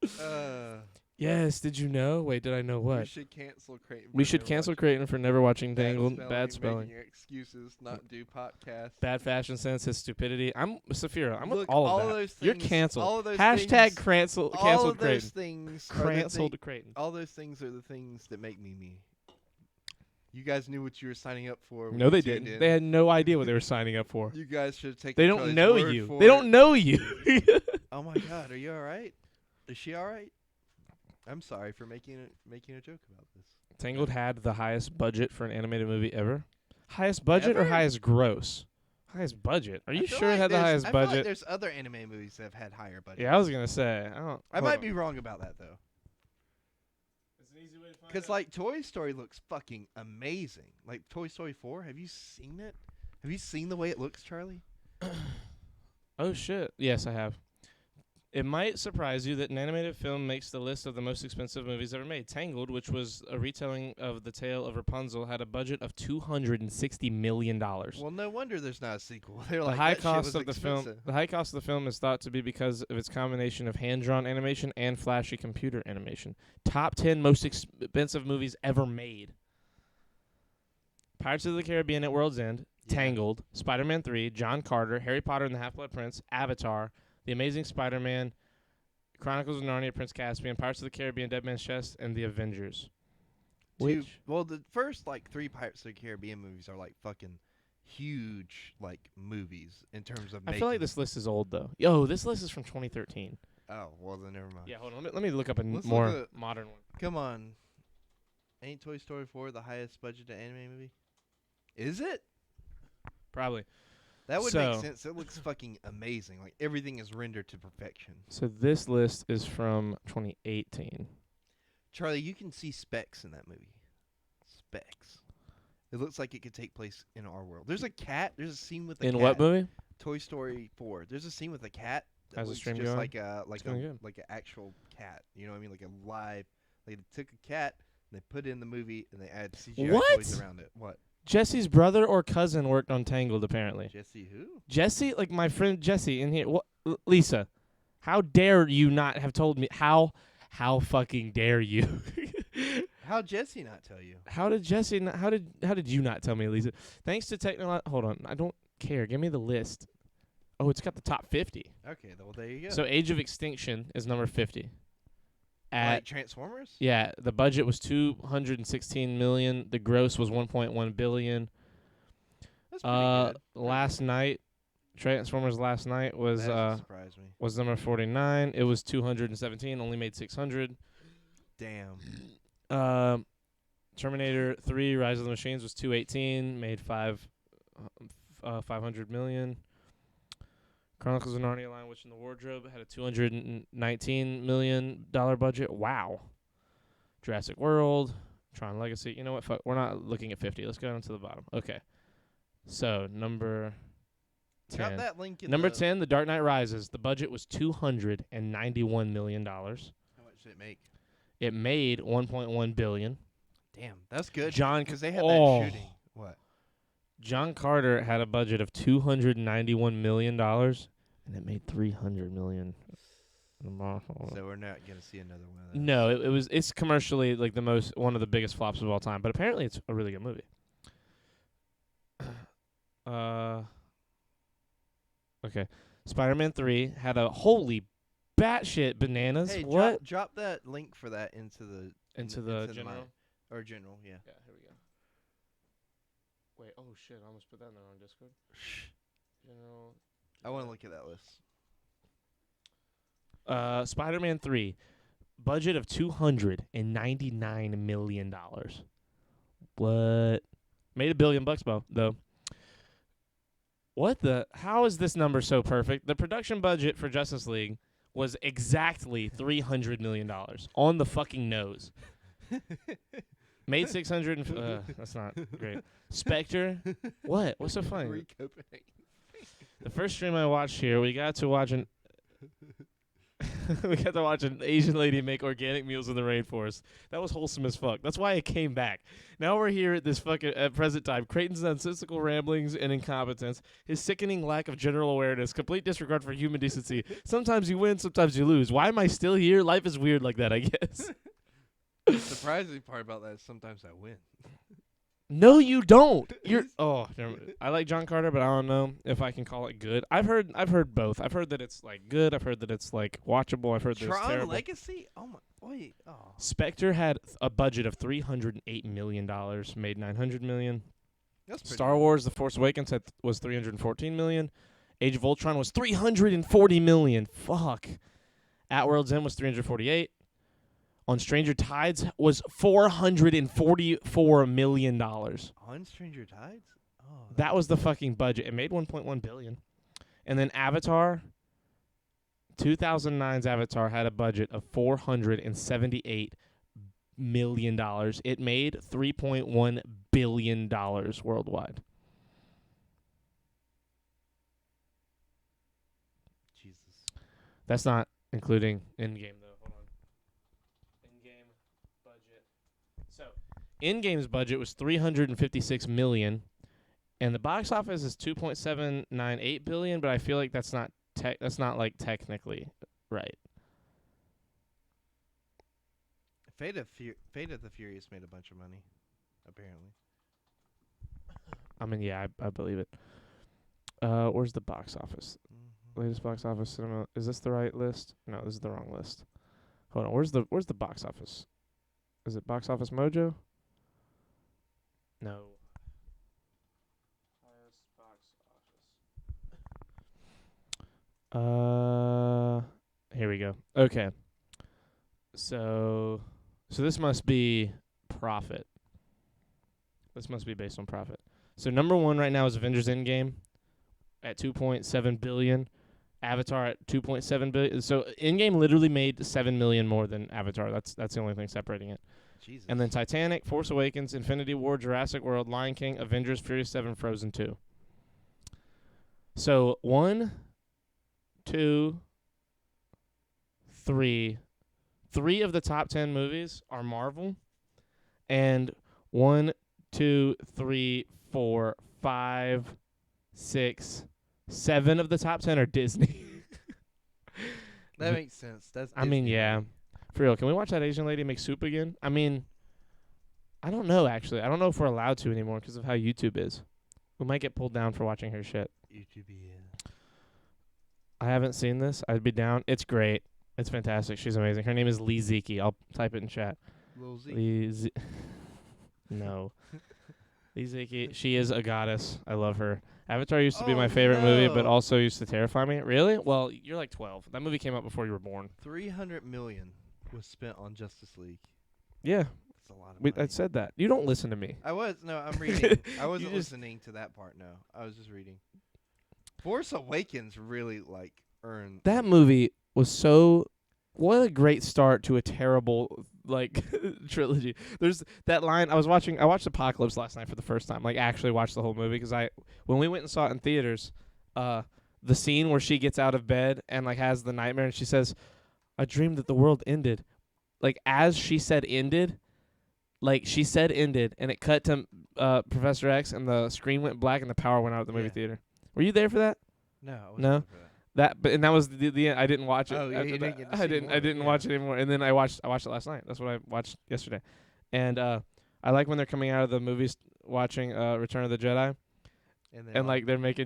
hilarious. Yes, did you know? Wait, did I know We what? should cancel Creighton. We for should never cancel watching Creighton for never watching Tangled. Bad spelling. Making excuses, not do podcasts. Bad fashion sense, his stupidity. I'm Safira. I'm with Look, all of that. those You're things- canceled. all of those Hashtag things- cancel, all canceled of those Creighton. things. are the Canceled thing- Creighton. all those things are the things that make me me. You guys knew what you were signing up for. when No, you they tuned didn't. in. They had no idea what they were signing up for. You guys should take. They don't Charlie's know word you. for They it. don't know you. Oh my God, are you all right? Is she all right? I'm sorry for making a joke about this. Tangled had the highest budget for an animated movie ever. Highest budget or Ever? highest gross? Highest budget. Are I you feel sure it like had the there's- highest I feel like budget? there's other anime movies that have had higher budgets. Yeah, I was gonna say. I don't. I hold might on. be wrong about that though. It's an easy way to find Because out. like Toy Story looks fucking amazing. Like Toy Story 4, have you seen it? Have you seen the way it looks, Charlie? Oh shit! Yes, I have. It might surprise you that an animated film makes the list of the most expensive movies ever made. Tangled, which was a retelling of the tale of Rapunzel, had a budget of $260 million. Well, no wonder there's not a sequel. They're The like high that shit cost was of the film. expensive. The high cost of the film is thought to be because of its combination of hand-drawn animation and flashy computer animation. Top 10 most expensive movies ever made: Pirates of the Caribbean at World's End, Yeah. Tangled, Spider-Man 3, John Carter, Harry Potter and the Half-Blood Prince, Avatar, The Amazing Spider-Man, Chronicles of Narnia, Prince Caspian, Pirates of the Caribbean, Dead Man's Chest, and The Avengers. Well, the first like 3 Pirates of the Caribbean movies are like fucking huge like movies in terms of. I feel like making. this list is old though. Yo, this list is from 2013. Oh well, then never mind. Yeah, hold on. Let me look up a Let's look more at- modern one. Come on. Ain't Toy Story 4 the highest budgeted anime movie? Is it? Probably. That would So- make sense. It looks fucking amazing. Like everything is rendered to perfection. So this list is from 2018. Charlie, you can see specks in that movie. Specks. It looks like it could take place in our world. There's a cat. There's a scene with a cat. In what movie? Toy Story 4. There's a scene with a cat. That How's the looks stream just going? like It's going good. an actual cat. You know what I mean? Like a live. Like they took a cat and they put it in the movie and they add CGI What? toys around it. What? Jesse's brother or cousin worked on Tangled, apparently. Jesse who? Jesse, like my friend Jesse in here. What, Lisa? How dare you not have told me? How fucking dare you? How'd Jesse not tell you? How did Jesse? Not, how did you not tell me, Lisa? Thanks to technology. Hold on, I don't care. Give me the list. Oh, it's got the top 50. Okay, well there you go. So Age of Extinction is number 50. At like Transformers? yeah, the budget was 216 million. The gross was 1.1 billion. That's pretty good. Last night, Transformers Last Night was That doesn't surprise me. was number 49. It was 217, only made 600. Damn. Terminator 3 Rise of the Machines was 218, made 500 million. Chronicles of Narnia Lion Witch in the Wardrobe had a $219 million budget. Wow. Jurassic World, Tron Legacy. You know what? Fuck, we're not looking at 50. Let's go down to the bottom. Okay. So, number 10. Drop that link in Number the 10, The Dark Knight Rises. The budget was $291 million. How much did it make? It made $1.1 billion. Damn, that's good. John, because they had oh. that shooting. What? John Carter had a budget of $291 million, and it made $300 million. So we're not gonna see another one of those. No, it's commercially like one of the biggest flops of all time, but apparently it's a really good movie. Okay. Spider-Man 3 had a holy batshit bananas. Hey, what? Drop that link for that into the General? or general, yeah. Yeah, here we go. Wait, oh shit, I almost put that in the wrong Discord. General. I want to look at that list. Spider-Man 3, budget of $299 million. What? Made $1 billion though. How is this number so perfect? The production budget for Justice League was exactly $300 million. On the fucking nose. Made 600 that's not great. Spectre. What? What's so funny? The first stream I watched here, we got to watch an Asian lady make organic meals in the rainforest. That was wholesome as fuck. That's why it came back. Now we're here at this fucking at present time. Creighton's nonsensical ramblings and incompetence, his sickening lack of general awareness, complete disregard for human decency. Sometimes you win, sometimes you lose. Why am I still here? Life is weird like that, I guess. The surprising part about that is sometimes I win. No, you don't. I like John Carter, but I don't know if I can call it good. I've heard both. I've heard that it's like good. I've heard that it's like watchable. I've heard that it's Tron terrible. Legacy? Oh my! Wait. Oh. Spectre had a budget of $308 million, made $900 million. That's pretty Star good. Wars: The Force Awakens was $314 million. Age of Ultron was $340 million. Fuck. At World's End was $348. On Stranger Tides was $444 million. On Stranger Tides? Oh. That was the fucking budget. It made $1.1 billion. And then Avatar, 2009's Avatar had a budget of $478 million. It made $3.1 billion worldwide. Jesus. That's not including Endgame, though. Hold on. Endgame budget. So, Endgame's budget was $356 million, and the box office is $2.798 billion, but I feel like that's not like technically right. Fate of the Furious made a bunch of money, apparently. I mean, yeah, I believe it. Where's the box office? Latest box office cinema. Is this the right list? No, this is the wrong list. Hold on. Where's the box office? Is it Box Office Mojo? No. Highest box office. Here we go. Okay. So this must be profit. This must be based on profit. So number 1 right now is Avengers Endgame at $2.7 billion. Avatar at $2.7 billion. So Endgame literally made $7 million more than Avatar. That's the only thing separating it. Jesus. And then Titanic, Force Awakens, Infinity War, Jurassic World, Lion King, Avengers, Furious 7, Frozen 2. So 1, 2, 3. 3 of the top 10 movies are Marvel. And 1, 2, 3, 4, 5, 6, 7 of the top 10 are Disney. That makes sense. That's I mean, Disney. yeah. For real, can we watch that Asian lady make soup again? I mean, I don't know, actually. I don't know if we're allowed to anymore because of how YouTube is. We might get pulled down for watching her shit. YouTube, yeah. I haven't seen this. I'd be down. It's great. It's fantastic. She's amazing. Her name is Lee Zeke. I'll type it in chat. Lil Z. No. Lee Zeke. She is a goddess. I love her. Avatar used to be Oh, my favorite movie, but no. also used to terrify me. Really? Well, you're like 12. That movie came out before you were born. 300 million was spent on Justice League. Yeah, That's a lot of money. I said that. You don't listen to me. I'm reading. I wasn't just- listening to that part. No, I was just reading. Force Awakens really like earned That movie was so. What a great start to a terrible like trilogy. There's that line I watched Apocalypse last night for the first time. Like actually watched the whole movie because when we went and saw it in theaters, the scene where she gets out of bed and like has the nightmare and she says, "I dreamed that the world ended." Like as she said ended, and it cut to Professor X and the screen went black and the power went out of the movie Yeah. theater. Were you there for that? No, I wasn't No? there for that. And that was the end. I didn't watch it. Oh, yeah, after you didn't that. get to see more, I didn't yeah. watch it anymore. And then I watched it last night. That's what I watched yesterday. And I like when they're coming out of the movies watching Return of the Jedi then, and like they make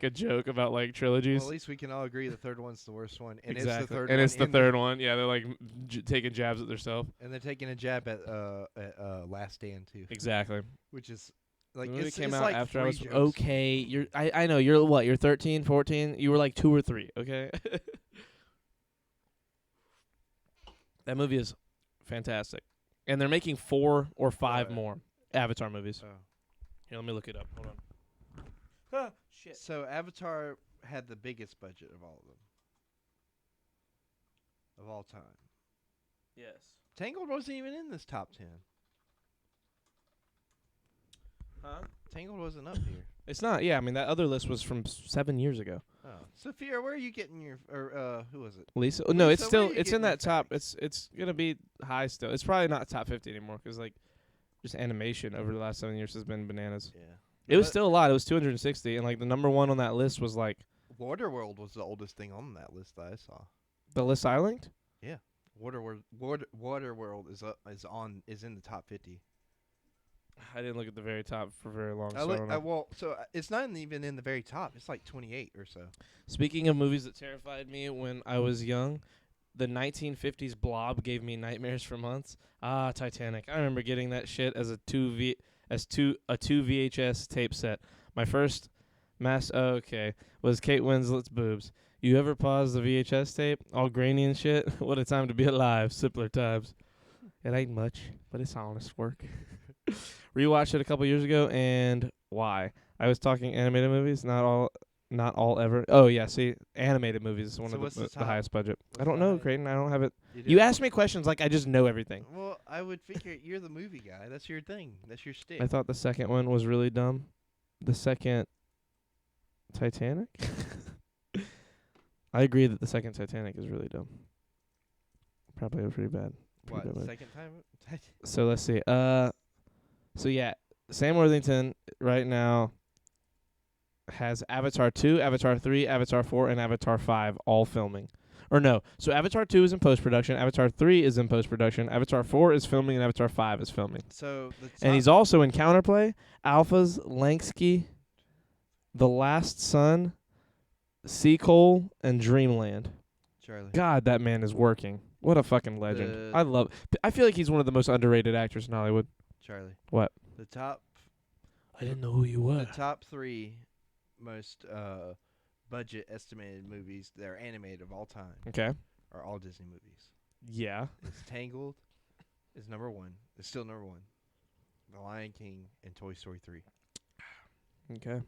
a joke about like trilogies. well, at least we can all agree the third one's the worst one, and exactly. it's the third and one. it's the in third one. Yeah, they're like taking jabs at themselves. and they're taking a jab at Last Stand too, Exactly. which is like The movie it's, came it's out like after I three was jokes. okay. I know you're what? You're 13, 14. You were like 2 or 3. Okay. That movie is fantastic, and they're making 4 or 5 What? more Avatar movies. Oh. Here, let me look it up. Hold on. Shit. So Avatar had the biggest budget of all of them, of all time. Yes. Tangled wasn't even in this top 10. Huh? Tangled wasn't up here. It's not. Yeah, I mean that other list was from 7 years ago. Oh, Sophia, where are you getting your? Or who was it? Lisa. No, it's Lisa, still. where you It's in getting your that top. facts? It's gonna be high still. It's probably not top 50 anymore because like, just animation over the last 7 years has been bananas. Yeah. It was But still a lot. It was 260, and like the number 1 on that list was like Waterworld was the oldest thing on that list that I saw. the list I linked. Waterworld is in the top 50. I didn't look at the very top for very long. So I don't know. It's not even in the very top. It's like 28 or so. Speaking of movies that terrified me when I was young, the 1950s Blob gave me nightmares for months. Titanic. I remember getting that shit as a 2 VHS tape set. My first was Kate Winslet's boobs. You ever pause the VHS tape, all grainy and shit? What a time to be alive. Simpler times. It ain't much, but it's honest work. Rewatched it a couple years ago, and why? I was talking animated movies, not all ever. Oh yeah, see, animated movies is one So of what's the the top? highest budget. I What's don't the know, highest? Creighton. I don't have it. do? You ask me questions like I just know everything. Well, I would figure you're the movie guy. That's your thing. That's your stick. I thought the second one was really dumb. The second Titanic? I agree that the second Titanic is really dumb. Probably pretty bad. what? Pretty bad. Second time? So let's see. So yeah, Sam Worthington right now has Avatar 2, Avatar 3, Avatar 4, and Avatar 5 all filming. Or no. So Avatar 2 is in post-production, Avatar 3 is in post-production, Avatar 4 is filming, and Avatar 5 is filming. So the top, And he's also in Counterplay, Alphas, Lansky, The Last Sun, Seacole, and Dreamland. Charlie. God, that man is working. What a fucking legend. The- I feel like he's one of the most underrated actors in Hollywood. Charlie. What? The top I didn't know who you were. the top 3 most budget estimated movies that are animated of all time Okay. are all Disney movies. Yeah. It's Tangled is number 1. It's still number 1. The Lion King and Toy Story 3. Okay.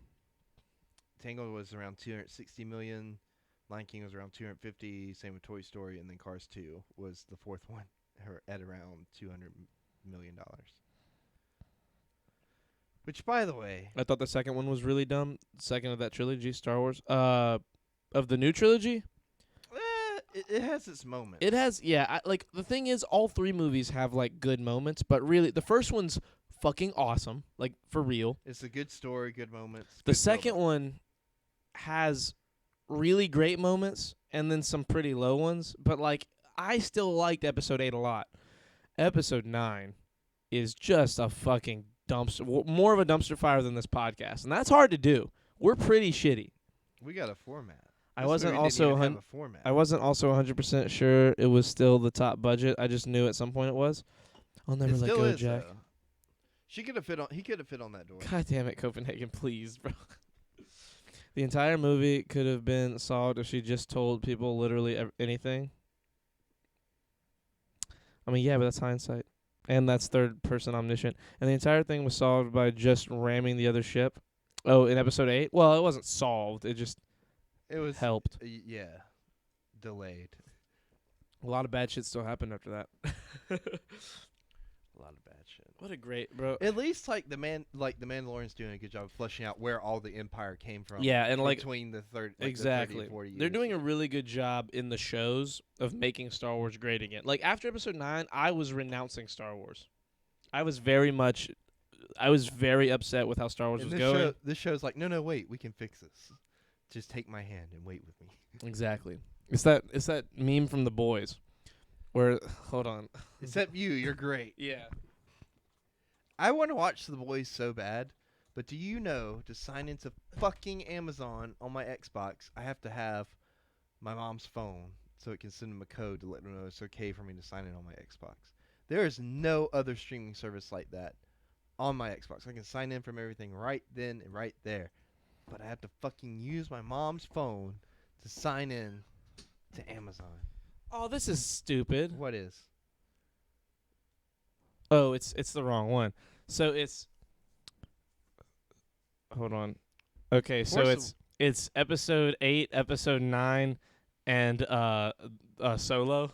Tangled was around 260 million. Lion King was around 250. Same with Toy Story, and then Cars 2 was the 4th one at around $200 million. Which, by the way, I thought the second one was really dumb. Second of that trilogy, Star Wars. Of the new trilogy, it has its moments. it has. Yeah. Like the thing is, all 3 movies have like good moments, but really, the first one's fucking awesome. Like for real. It's a good story, good moments. The good second build-up. one has really great moments and then some pretty low ones, but like I still liked episode 8 a lot. Episode 9 is just a fucking dumpster, more of a dumpster fire than this podcast, and that's hard to do. We're pretty shitty. We got a format. I This wasn't movie didn't also even have hun- a format. I wasn't also 100% sure it was still the top budget. I just knew at some point it was. I'll never it let still go, is, Jack. She could have fit on. He could have fit on that door. God damn it, Copenhagen, please, bro. The entire movie could have been solved if she just told people literally anything. I mean, yeah, but that's hindsight. And that's third person omniscient. And the entire thing was solved by just ramming the other ship. Oh, in episode 8? Well, it wasn't solved. It just It was helped. Yeah, delayed. A lot of bad shit still happened after that. A lot of bad shit. What a great, bro. At least like the Mandalorian's doing a good job of fleshing out where all the Empire came from. Yeah, and like between the third, exactly. the 30 and 40 years. They're doing a really good job in the shows of making Star Wars great again. Like after episode 9, I was renouncing Star Wars. I was very upset with how Star Wars and was going. This show's like, no, wait, we can fix this. Just take my hand and wait with me. Exactly. It's that meme from The Boys, where hold on. Except you're great. Yeah. I want to watch The Boys so bad, but do you know to sign into fucking Amazon on my Xbox, I have to have my mom's phone so it can send them a code to let them know it's okay for me to sign in on my Xbox. There is no other streaming service like that on my Xbox. I can sign in from everything right then and right there, but I have to fucking use my mom's phone to sign in to Amazon. Oh, this is stupid. What is? Oh, it's the wrong one. So it's hold on. Okay, so it's episode 8, episode 9, and Solo.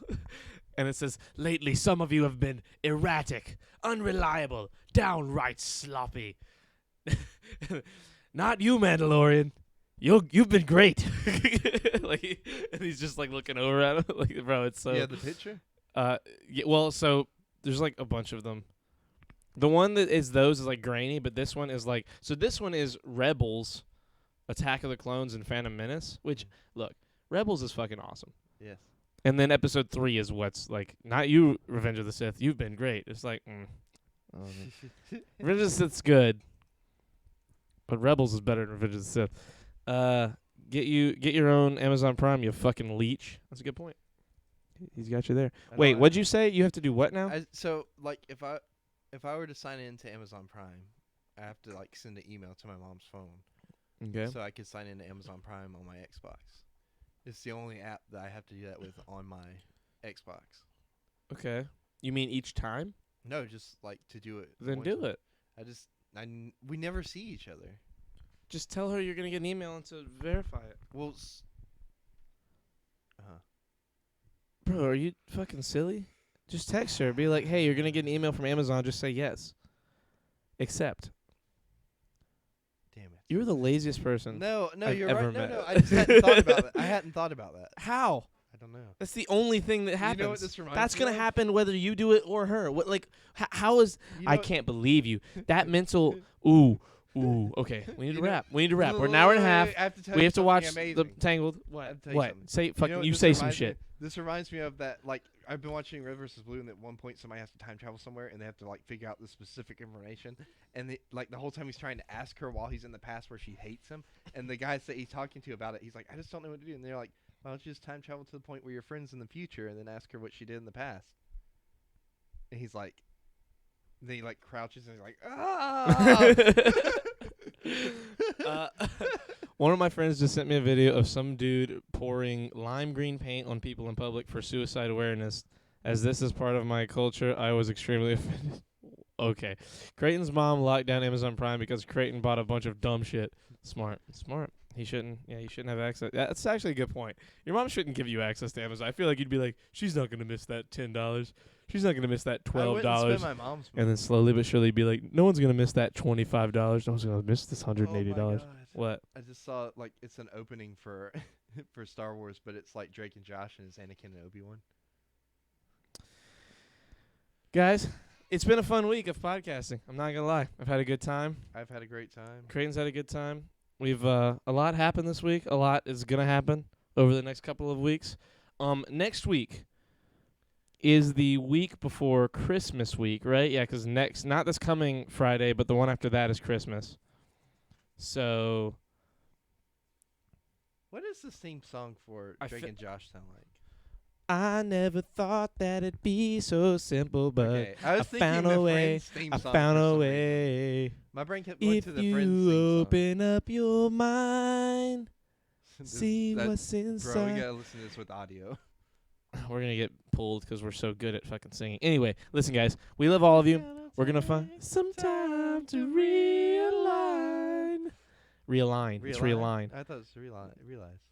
And it says, lately some of you have been erratic, unreliable, downright sloppy. Not you, Mandalorian. You've been great. Like, and he's just like looking over at him. Like, bro, it's so. Yeah, the picture. Yeah, well, so there's like a bunch of them. The one that is those is like grainy, but this one is like this one is Rebels, Attack of the Clones, and Phantom Menace. Which look, Rebels is fucking awesome. Yes. And then episode 3 is what's like not you, Revenge of the Sith. You've been great. It's like Revenge of the Sith's good, but Rebels is better than Revenge of the Sith. Get your own Amazon Prime, you fucking leech. That's a good point. He's got you there. Wait, what'd you say? You have to do what now? So like if I were to sign in to Amazon Prime, I have to like send an email to my mom's phone. Okay. So I could sign into Amazon Prime on my Xbox. It's the only app that I have to do that with on my Xbox. Okay. You mean each time? No, just like to do it. Then one do time. it. We never see each other. Just tell her you're gonna get an email and to verify it. Well, Bro, are you fucking silly? Just text her. Be like, hey, you're gonna get an email from Amazon. Just say yes. Accept. damn it. You're the laziest person. No, I've you're ever right. met. No, I just hadn't thought about that. I hadn't thought about that. How? I don't know. That's the only thing that You happens. know what this reminds That's me gonna of? happen whether you do it or her. What like? How is? You know I what- can't believe you. That mental. Ooh. Okay. We need to wrap. We need to wrap. We're an hour and a half. I have to tell We you have to watch something the amazing. Tangled. I What? have to tell you What? something. Say You know fucking. what You this say some reminds me- shit. This reminds me of that. Like I've been watching Red vs. Blue, and at one point somebody has to time travel somewhere, and they have to like figure out the specific information. And the whole time he's trying to ask her while he's in the past where she hates him, and the guys that he's talking to about it, he's like, I just don't know what to do. And they're like, why don't you just time travel to the point where you're friends in the future, and then ask her what she did in the past? And he's like, then he like crouches and he's like, ah. One of my friends just sent me a video of some dude pouring lime green paint on people in public for suicide awareness. As this is part of my culture, I was extremely offended. Okay. Creighton's mom locked down Amazon Prime because Creighton bought a bunch of dumb shit. Smart. He shouldn't have access. That's actually a good point. Your mom shouldn't give you access to Amazon. I feel like you'd be like, she's not going to miss that $10. She's not going to miss that I wouldn't $12. spend my mom's money. And then slowly but surely be like, no one's going to miss that $25. No one's going to miss this $180. Oh my God. What? I just saw like it's an opening for for Star Wars, but it's like Drake and Josh and it's Anakin and Obi-Wan. Guys, it's been a fun week of podcasting. I'm not going to lie. I've had a good time. I've had a great time. Creighton's had a good time. We've a lot happened this week. A lot is going to happen over the next couple of weeks. Next week is the week before Christmas week, right? Yeah, because not this coming Friday, but the one after that is Christmas. So What does this theme song for I Drake fe- and Josh sound like? I never thought that it'd be so simple, but Okay, I was thinking found the a way. Friends theme I song found for a some reason. way. My brain kept going If to the Friends theme you song. open up your mind, This- see that- what's Bro, we inside. gotta listen to this with audio. We're gonna get pulled because we're so good at fucking singing. Anyway, listen, guys, we love all of you. We're gonna find some time to realign. Realign. It's realign. I thought it was realize.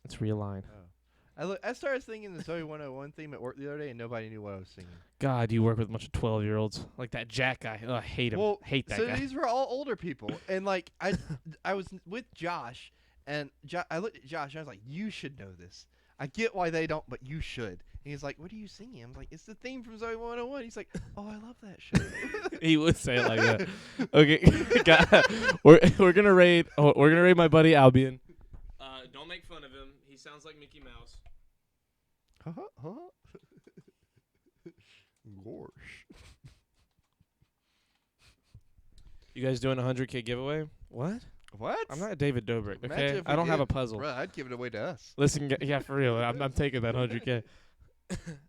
It's realign. Oh. I started singing the Zoe 101 theme at work the other day, and nobody knew what I was singing. God, you work with a bunch of 12-year-olds like that Jack guy. Oh, I hate him. Well, hate that so guy. these were all older people, and like I was with Josh, and I looked at Josh, and I was like, "You should know this. I get why they don't, but you should." And he's like, "What are you singing?" I'm like, "It's the theme from Zoe 101." He's like, "Oh, I love that show." He would say it like that. Okay, God, we're gonna raid. Oh, we're gonna raid my buddy Albion. Don't make fun of him. He sounds like Mickey Mouse. Gosh. You guys doing a 100K giveaway? What? What? I'm not David Dobrik. Imagine Okay, if I we don't have did. a puzzle. Bruh, I'd give it away to us. Listen, yeah, for real. I'm taking that 100K.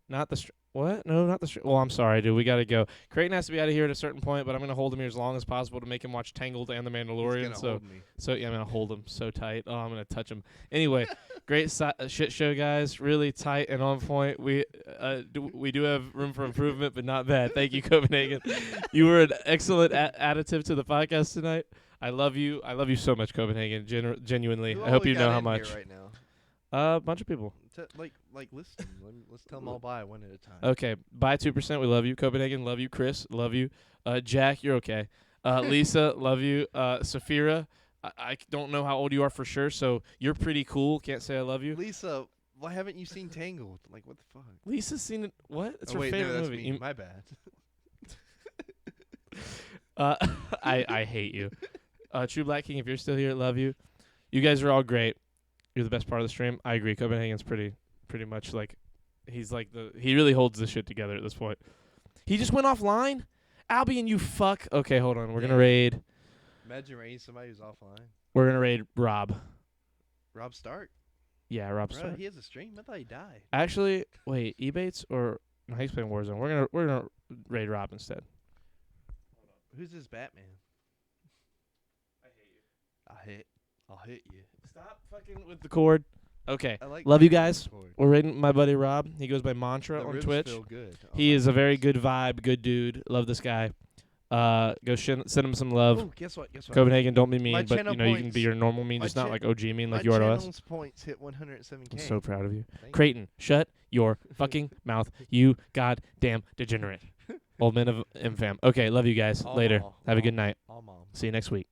Not the what? No, not the well, I'm sorry, dude. We got to go. Creighton has to be out of here at a certain point, but I'm going to hold him here as long as possible to make him watch Tangled and The He's Mandalorian. gonna hold me. So yeah, I'm going to hold him so tight. Oh, I'm going to touch him. Anyway, great shit show, guys. Really tight and on point. We do have room for improvement, but not bad. Thank you, Copenhagen. You were an excellent additive to the podcast tonight. I love you. I love you so much, Copenhagen. Genuinely. Who I all hope we you got know how in here much. right now? A bunch of people. Listen. Let's tell them all bye one at a time. Okay, bye 2%. We love you, Copenhagen. Love you, Chris. Love you, Jack. You're okay. Lisa, love you. Safira, I don't know how old you are for sure, so you're pretty cool. Can't say I love you. Lisa, why haven't you seen Tangled? Like, what the fuck? Lisa's seen it. What? It's Oh, her wait, favorite no, that's movie. me. My bad. I hate you. True Black King, if you're still here, love you. You guys are all great. You're the best part of the stream. I agree. Copenhagen's pretty much like he's like he really holds this shit together at this point. He just went offline? Albion, you fuck. Okay, hold on. We're gonna raid. Imagine raiding somebody who's offline. We're gonna raid Rob. Rob Stark? Yeah, Rob Bro, Stark. he has a stream? I thought he died. Actually, wait, Ebates or no, he's playing Warzone. We're gonna raid Rob instead. Who's this Batman? I hate you. I'll hit you. Stop fucking with the cord. Okay. I like Love you Batman guys. Cord. We're raiding my buddy Rob. He goes by Mantra The on ribs Twitch. feel good. He is a very good vibe, good dude. Love this guy. Go send him some love. Oh, guess what? Copenhagen, don't be My mean, but channel you know you can points- be your normal mean, my just not cha- like OG mean like My you are to us. channel's points hit 107K. I'm so proud of you. Thank Creighton, shut your fucking mouth, you goddamn degenerate. Old man of MFAM. Okay, love you guys. All Later. mall. Have a All- good night. All mom. See you next week.